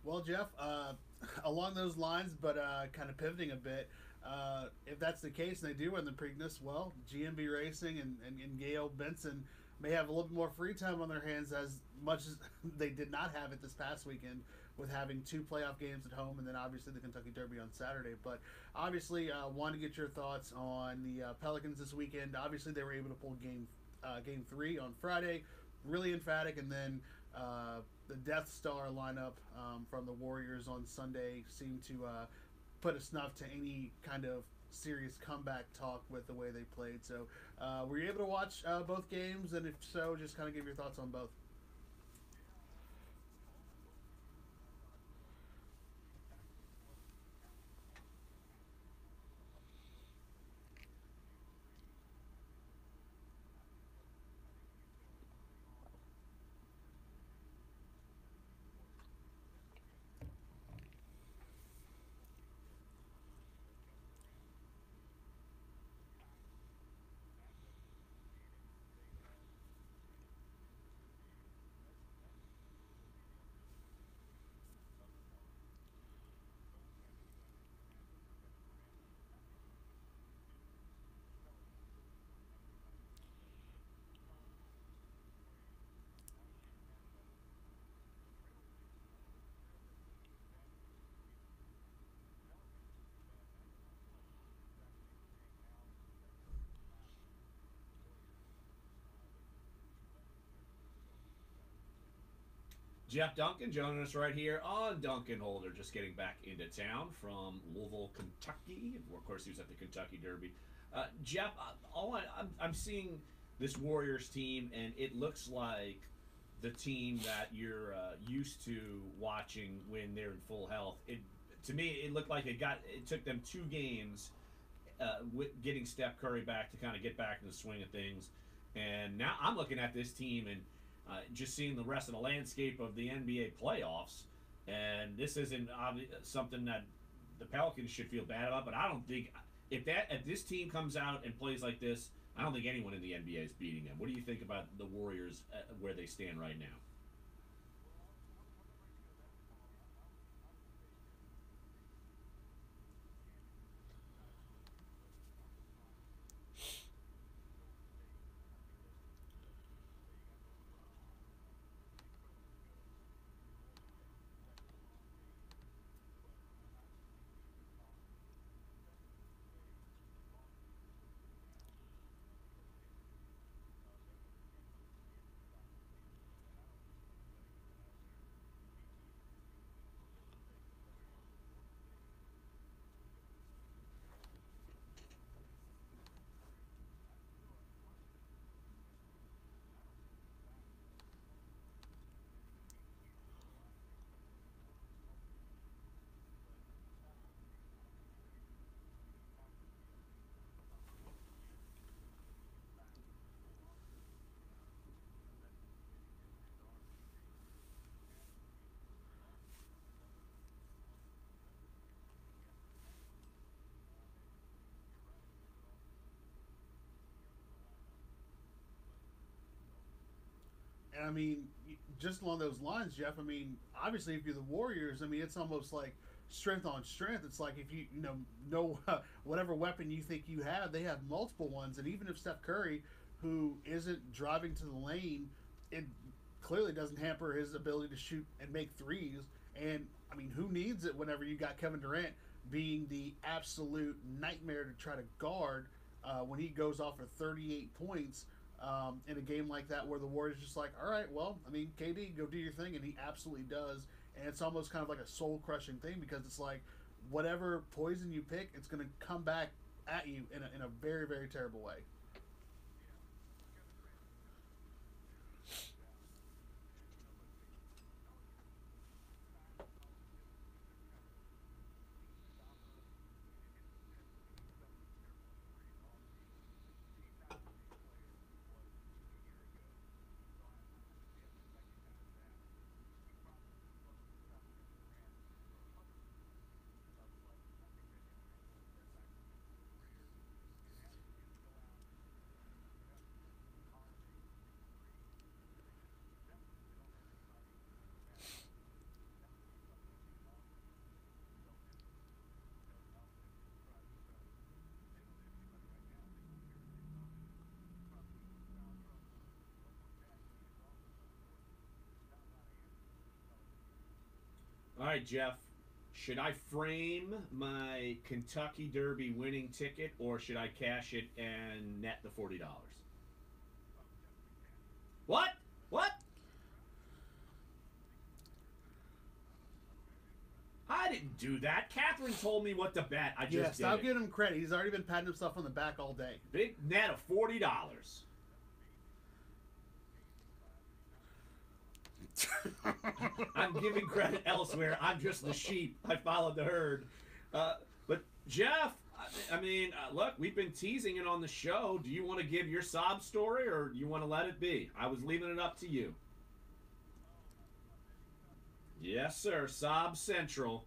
Well, Jeff, along those lines, but kind of pivoting a bit, if that's the case and they do win the Preakness, well, GMB Racing and Gail Benson may have a little bit more free time on their hands, as much as they did not have it this past weekend with having 2 playoff games at home and then obviously the Kentucky Derby on Saturday. But obviously, want to get your thoughts on the Pelicans this weekend. Obviously, they were able to pull game 3 on Friday, really emphatic, and then the Death Star lineup from the Warriors on Sunday seemed to put a snuff to any kind of serious comeback talk with the way they played. So were you able to watch both games? And if so, just kind of give your thoughts on both. Jeff Duncan joining us right here on Duncan Holder, just getting back into town from Louisville, Kentucky. Of course, he was at the Kentucky Derby. Jeff, I'm seeing this Warriors team, and it looks like the team that you're used to watching when they're in full health. To me, it looked like it took them 2 games with getting Steph Curry back to kind of get back in the swing of things. And now I'm looking at this team and just seeing the rest of the landscape of the NBA playoffs. And this isn't something that the Pelicans should feel bad about. But I don't think if this team comes out and plays like this, I don't think anyone in the NBA is beating them. What do you think about the Warriors where they stand right now? And I mean, just along those lines, Jeff. I mean, obviously, if you're the Warriors, I mean, it's almost like strength on strength. It's like if you know whatever weapon you think you have, they have multiple ones. And even if Steph Curry, who isn't driving to the lane, it clearly doesn't hamper his ability to shoot and make threes. And I mean, who needs it whenever you got Kevin Durant being the absolute nightmare to try to guard when he goes off for 38 points in a game like that where the Warriors just like, all right, well, I mean, KD, go do your thing, and he absolutely does. And it's almost kind of like a soul crushing thing because it's like whatever poison you pick, it's going to come back at you in a very, very terrible way. All right, Jeff. Should I frame my Kentucky Derby winning ticket or should I cash it and net the $40? What? What? I didn't do that. Catherine told me what to bet. I just Yeah, did stop it. giving him credit. He's already been patting himself on the back all day. Big net of $40. I'm giving credit elsewhere. I'm just the sheep. I followed the herd. But Jeff, I mean, look, we've been teasing it on the show. Do you want to give your sob story, or do you want to let it be? I was leaving it up to you. Yes, sir. Sob Central.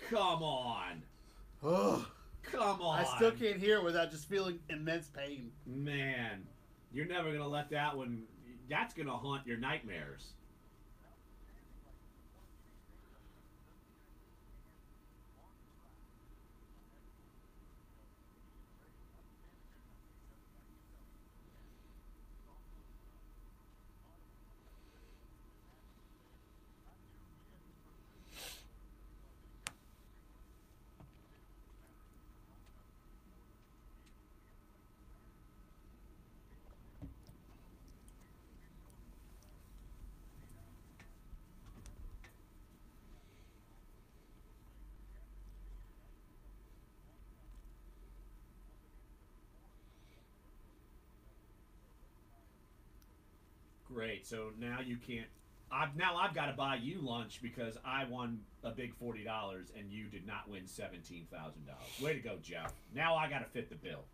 Come on. Ugh. Come on. I still can't hear it without just feeling immense pain. Man. You're never going to let that one... That's going to haunt your nightmares. Great. So now you can't. I've got to buy you lunch because I won a big $40 and you did not win $17,000. Way to go, Jeff. Now I got to fit the bill.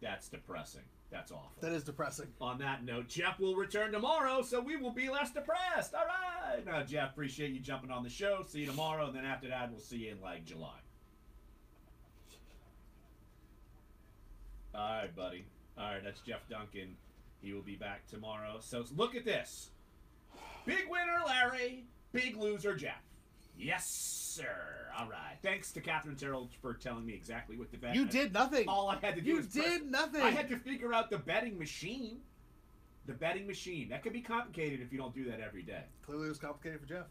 That's depressing. That's awful. That is depressing. On that note, Jeff will return tomorrow, so we will be less depressed. All right. Now, Jeff, appreciate you jumping on the show. See you tomorrow, and then after that, we'll see you in like July. All right, buddy. All right, that's Jeff Duncan. He will be back tomorrow. So look at this. Big winner, Larry. Big loser, Jeff. Yes, sir. All right. Thanks to Catherine Terrell for telling me exactly what to bet. You did nothing. All I had to do You was did nothing. I had to figure out the betting machine. The betting machine. That could be complicated if you don't do that every day. Clearly it was complicated for Jeff.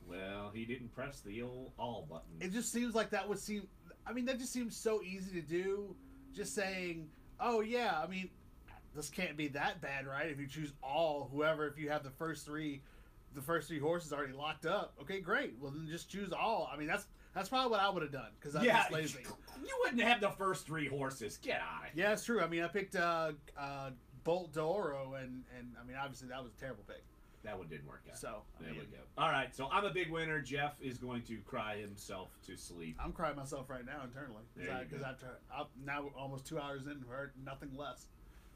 Well, he didn't press the old all button. It just seems like that would seem... I mean, that just seems so easy to do. Just saying, oh, yeah, I mean... This can't be that bad, right? If you choose all, whoever, if you have the first three horses already locked up, okay, great. Well, then just choose all. I mean, that's probably what I would have done because I'm just lazy. You wouldn't have the first three horses. Get out of here. Yeah, it's true. I mean, I picked Bolt d'Oro, and I mean, obviously that was a terrible pick. That one didn't work out. So there we go. All right, so I'm a big winner. Jeff is going to cry himself to sleep. I'm crying myself right now internally because I'm now almost 2 hours in, heard nothing less.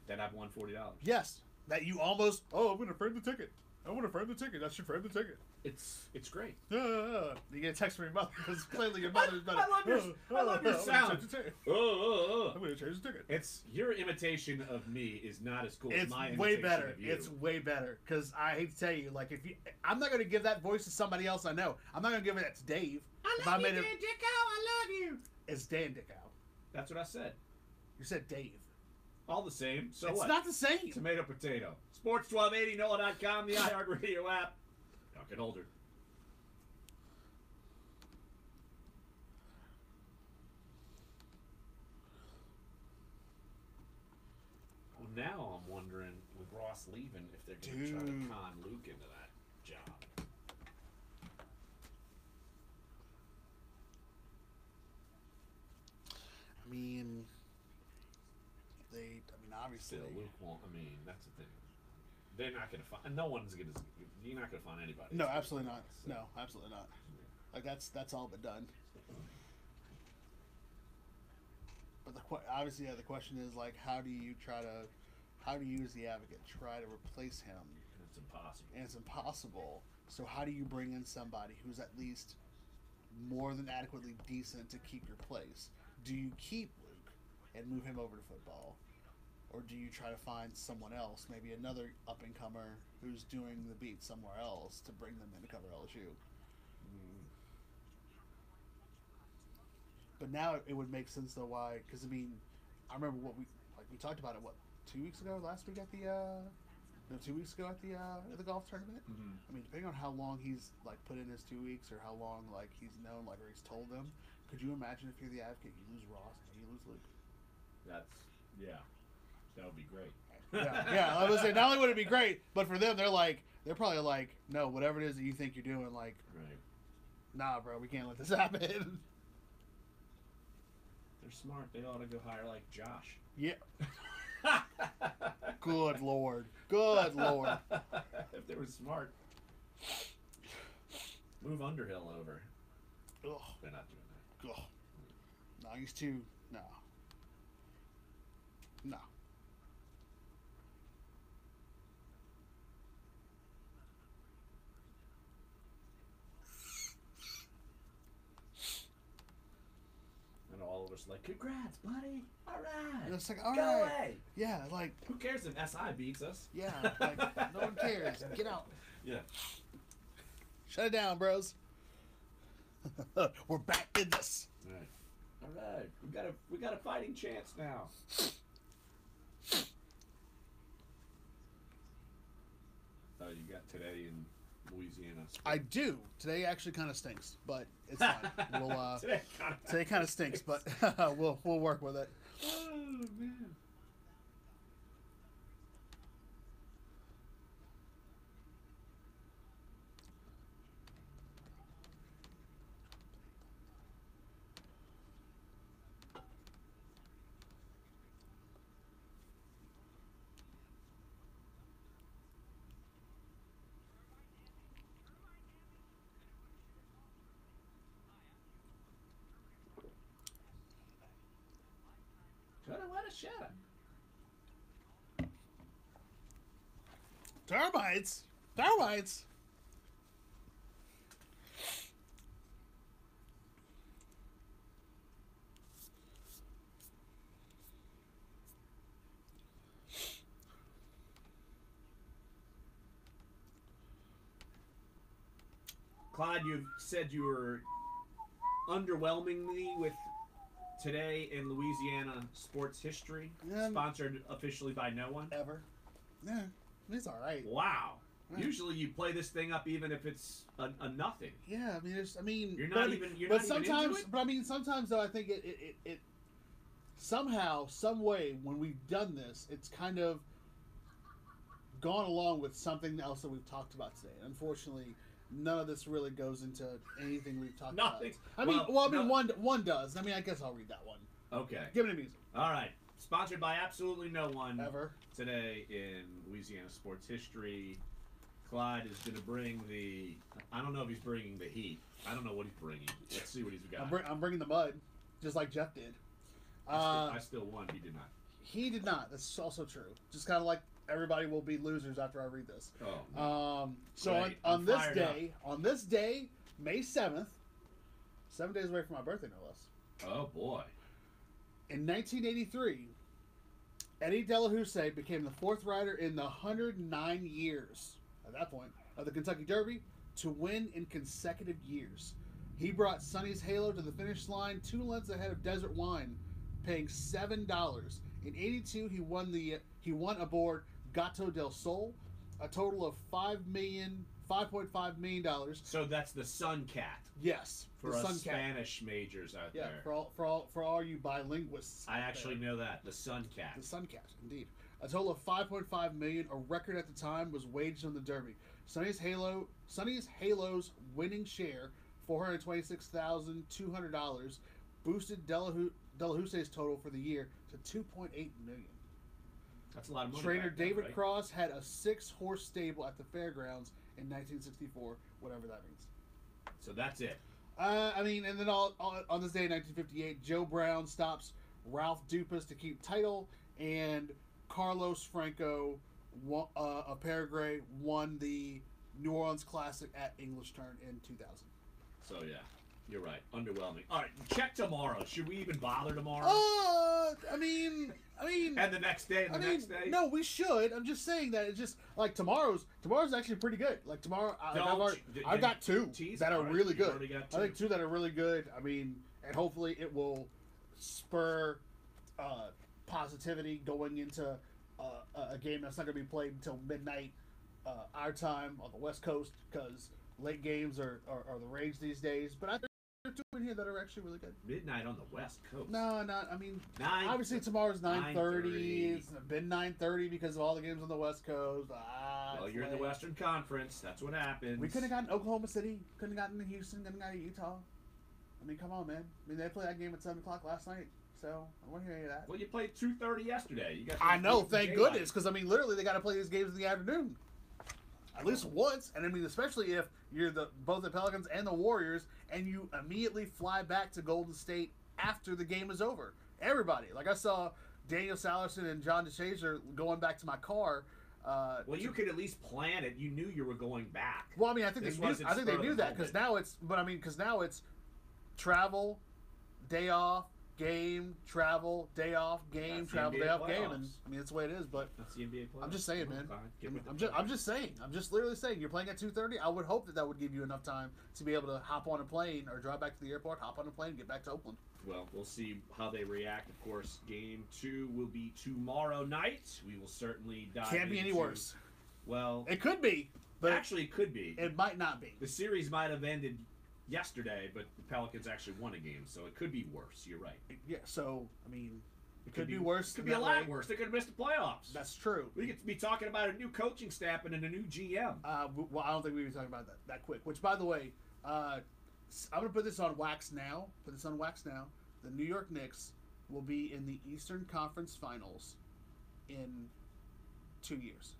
Then I've won $40. Yes, that you almost. Oh, I'm gonna frame the ticket. I want to frame the ticket. I should frame the ticket. It's great. You get a text from your mother because clearly your mother's better. I love your sound. I'm gonna change the ticket. It's your imitation of me is not as cool as my imitation way better. of you. It's way better because I hate to tell you, like I'm not gonna give that voice to somebody else I know. I'm not gonna give it to Dave. I love you, Dan Dickow. I love you. It's Dan Dickow. That's what I said. You said Dave. All the same. So it's what? Not the same. Tomato, potato. Sports 1280, NOLA.com, the iHeartRadio app. Duncan Holder. Well, now I'm wondering, with Ross leaving, if they're going to try to con Luke into that job. I mean, obviously. Still, Luke won't. I mean, that's the thing. They're not going to find. No one's going to. You're not going to find anybody. No, absolutely not. So. No, absolutely not. Like that's all but done. But obviously, the question is like, how do you use the advocate try to replace him? It's impossible. And it's impossible. So how do you bring in somebody who's at least more than adequately decent to keep your place? Do you keep Luke and move him over to football? Or do you try to find someone else, maybe another up-and-comer who's doing the beat somewhere else to bring them in to cover LSU? But now it would make sense, though, why? Because, I mean, I remember we talked about it, 2 weeks ago, last week at the, 2 weeks ago at the golf tournament? Mm-hmm. I mean, depending on how long he's, put in his 2 weeks or how long, he's known, or he's told them, could you imagine if you're the advocate, you lose Ross and you lose Luke? Yeah. That would be great. yeah. I was saying, not only would it be great, but for them, they're probably like, no, whatever it is that you think you're doing, right. Nah, bro, we can't let this happen. They're smart. They ought to go hire Josh. Yeah. Good Lord. If they were smart, move Underhill over. Ugh. They're not doing that. Ugh. No, he's too. No. And all over us like, congrats, buddy. All right. And it's like, all Go right. away. Yeah, like, Who cares if SI beats us? yeah, like, no one cares. Get out. Yeah. Shut it down, bros. We're back in this. All right. We got a fighting chance now. Oh, you got today in Louisiana. I do. Today actually kind of stinks, but it's fine. We'll today kind of stinks, but we'll work with it. Oh man. What a shot. Termites. Termites. Clyde, you've said you were underwhelming me with today in Louisiana sports history, sponsored officially by no one. Ever. Yeah, it's all right. Wow. Right. Usually you play this thing up even if it's a nothing. Yeah, I mean, you're not even into it? But I mean, sometimes though, I think it somehow, some way, when we've done this, it's kind of gone along with something else that we've talked about today. Unfortunately, none of this really goes into anything we've talked Nothing. about. One does. I mean, I guess I'll read that one. Okay. Give it to me. All right. Sponsored by absolutely no one. Ever. Today in Louisiana sports history, Clyde is going to bring the... I don't know if he's bringing the heat. I don't know what he's bringing. Let's see what he's got. I'm bringing the mud, just like Jeff did. I still won. He did not. He did not. That's also true. Just kind of like everybody will be losers after I read this. Oh. So right. on this day, May 7th, 7 days away from my birthday, no less. Oh boy. In 1983, Eddie Delahousse became the fourth rider in the 109 years, at that point, of the Kentucky Derby to win in consecutive years. He brought Sonny's Halo to the finish line 2 lengths ahead of Desert Wine, paying $7. In 82, he won aboard Gato del Sol, a total of $5.5 million. So that's the Sun Cat. Yes, For the us Sun Cat. Spanish majors out Yeah, there. for all you bilinguists. I actually know that. The Sun Cat. The Sun Cat, indeed. A total of $5.5 million, a record at the time, was waged on the Derby. Sonny's Halo's winning share, $426,200, boosted Delahousse's total for the year to $2.8 million. That's a lot of money. Trainer back then, David right? Cross had a 6-horse stable at the fairgrounds in 1964, whatever that means. So that's it. I mean, and then on this day in 1958, Joe Brown stops Ralph Dupas to keep title, and Carlos Franco of Paraguay won the New Orleans Classic at English Turn in 2000. So yeah, you're right. Underwhelming. All right, check tomorrow. Should we even bother tomorrow? I mean, and the next day, and the next day. No, we should. I'm just saying that it's just like tomorrow's actually pretty good. Like tomorrow, I've got 2 that are really good. I think 2 that are really good. I mean, and hopefully it will spur positivity going into a game that's not going to be played until midnight our time on the West Coast, because late games are the rage these days. But I think there are 2 in here that are actually really good. Midnight on the West Coast. No, not. I mean, obviously tomorrow's 9:30. It's been 9:30 because of all the games on the West Coast. Well, you're in the Western Conference. That's what happens. We could have gotten Oklahoma City. Couldn't have gotten Houston. Couldn't have gotten Utah. I mean, come on, man. I mean, they played that game at 7 o'clock last night. So I want to hear any of that. Well, you played 2:30 yesterday. You got. I know. Thank goodness, because I mean, literally, they got to play these games in the afternoon. At least once, and I mean, especially if you're both the Pelicans and the Warriors, and you immediately fly back to Golden State after the game is over. Everybody, like I saw Daniel Salerson and John DeShazer going back to my car. Well, you could at least plan it. You knew you were going back. Well, I mean, I think they knew that because now it's. But I mean, because now it's travel, day off, game, travel, day off, game, That's the travel, NBA day off, game, and playoffs. I mean that's the way it is. But That's the NBA playoffs. I'm just saying, man. Fine. Get with I'm it. just saying. I'm just literally saying. You're playing at 2:30. I would hope that would give you enough time to be able to hop on a plane or drive back to the airport, hop on a plane, and get back to Oakland. Well, we'll see how they react. Of course, Game 2 will be tomorrow night. We will certainly dive Can't be any into- worse. Well, It could be, but actually, it could be. it might not be. The series might have ended yesterday, but the Pelicans actually won a game, so it could be worse. You're right. Yeah. So I mean, it could be worse. worse. It could be a that lot way. worse. They could have missed the playoffs. That's true. We could be talking about a new coaching staff and a new GM. Well, I don't think we were talking about that quick. Which, by the way, I'm gonna put this on wax now. The New York Knicks will be in the Eastern Conference Finals in 2 years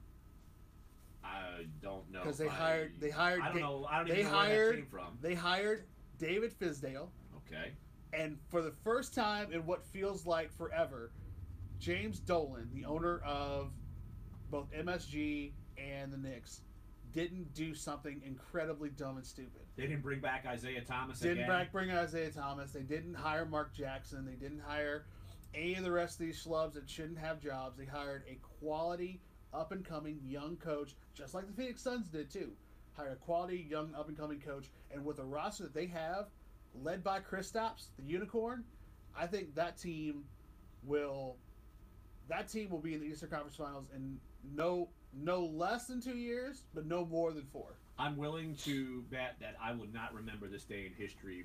I don't know. because if I don't know. I don't even know where that came from. They hired David Fizdale, Okay. and for the first time in what feels like forever, James Dolan, the owner of both MSG and the Knicks, didn't do something incredibly dumb and stupid. They didn't bring back Isaiah Thomas Didn't again. bring Isaiah Thomas. They didn't hire Mark Jackson. They didn't hire any of the rest of these schlubs that shouldn't have jobs. They hired a quality, up-and-coming young coach, just like the Phoenix Suns did too. Hired a quality, young, up-and-coming coach. And with the roster that they have, led by Kristaps, the unicorn, I think that team will be in the Eastern Conference Finals in no less than 2 years, but no more than 4. I'm willing to bet that I will not remember this day in history.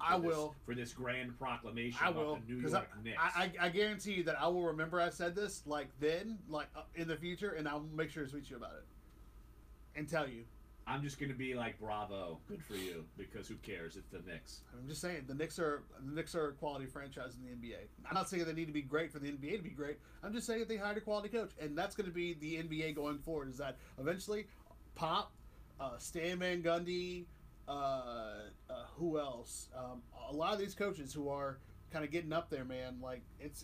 For this grand proclamation I about will, the New because York Knicks. I guarantee you that I will remember I said this in the future, and I'll make sure to tweet you about it and tell you. I'm just going to be like, bravo, good for you, because who cares? It's the Knicks. I'm just saying the Knicks are a quality franchise in the NBA. I'm not saying they need to be great for the NBA to be great. I'm just saying that they hired a quality coach, and that's going to be the NBA going forward. Is that eventually, Pop, Stan Van Gundy, who else? A lot of these coaches who are kind of getting up there, man. Like it's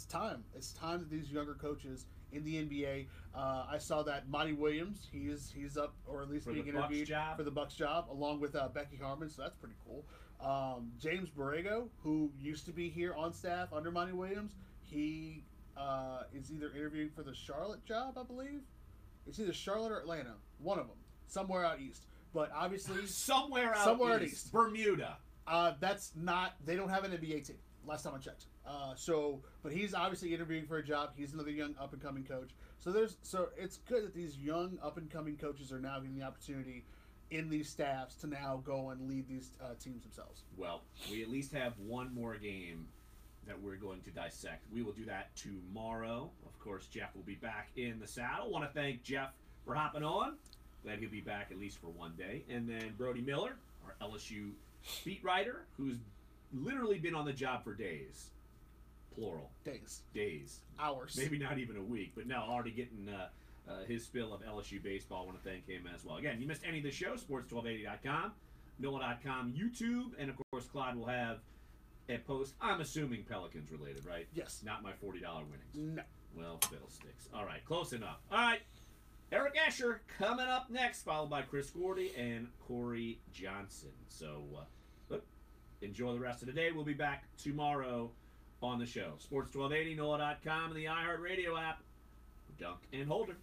time. It's time that these younger coaches in the NBA. I saw that Monty Williams, he's up, or at least For being the Bucks interviewed job. for the Bucks job, along with Becky Harmon. So that's pretty cool. James Borrego, who used to be here on staff under Monty Williams, he is either interviewing for the Charlotte job, I believe. It's either Charlotte or Atlanta, one of them, somewhere out east. But obviously, Somewhere out east. Bermuda. that's not. They don't have an NBA team. Last time I checked. But he's obviously interviewing for a job. He's another young up and coming coach. So it's good that these young up and coming coaches are now getting the opportunity in these staffs to now go and lead these teams themselves. Well, we at least have one more game that we're going to dissect. We will do that tomorrow. Of course, Jeff will be back in the saddle. Want to thank Jeff for hopping on. Glad he'll be back at least for one day. And then Brody Miller, our LSU beat writer, who's literally been on the job for days. Plural. Days. Hours. Maybe not even a week, but no, already getting his spill of LSU baseball. I want to thank him as well. Again, you missed any of the show, sports1280.com, NOLA.com, YouTube, and of course, Clyde will have a post, I'm assuming Pelicans related, right? Yes. Not my $40 winnings. No. Well, fiddlesticks. All right, close enough. All right, Eric Escher coming up next, followed by Chris Gordy and Corey Johnson. So, look, enjoy the rest of the day. We'll be back tomorrow on the show. Sports1280, NOLA.com, and the iHeartRadio app. Dunc and Holder.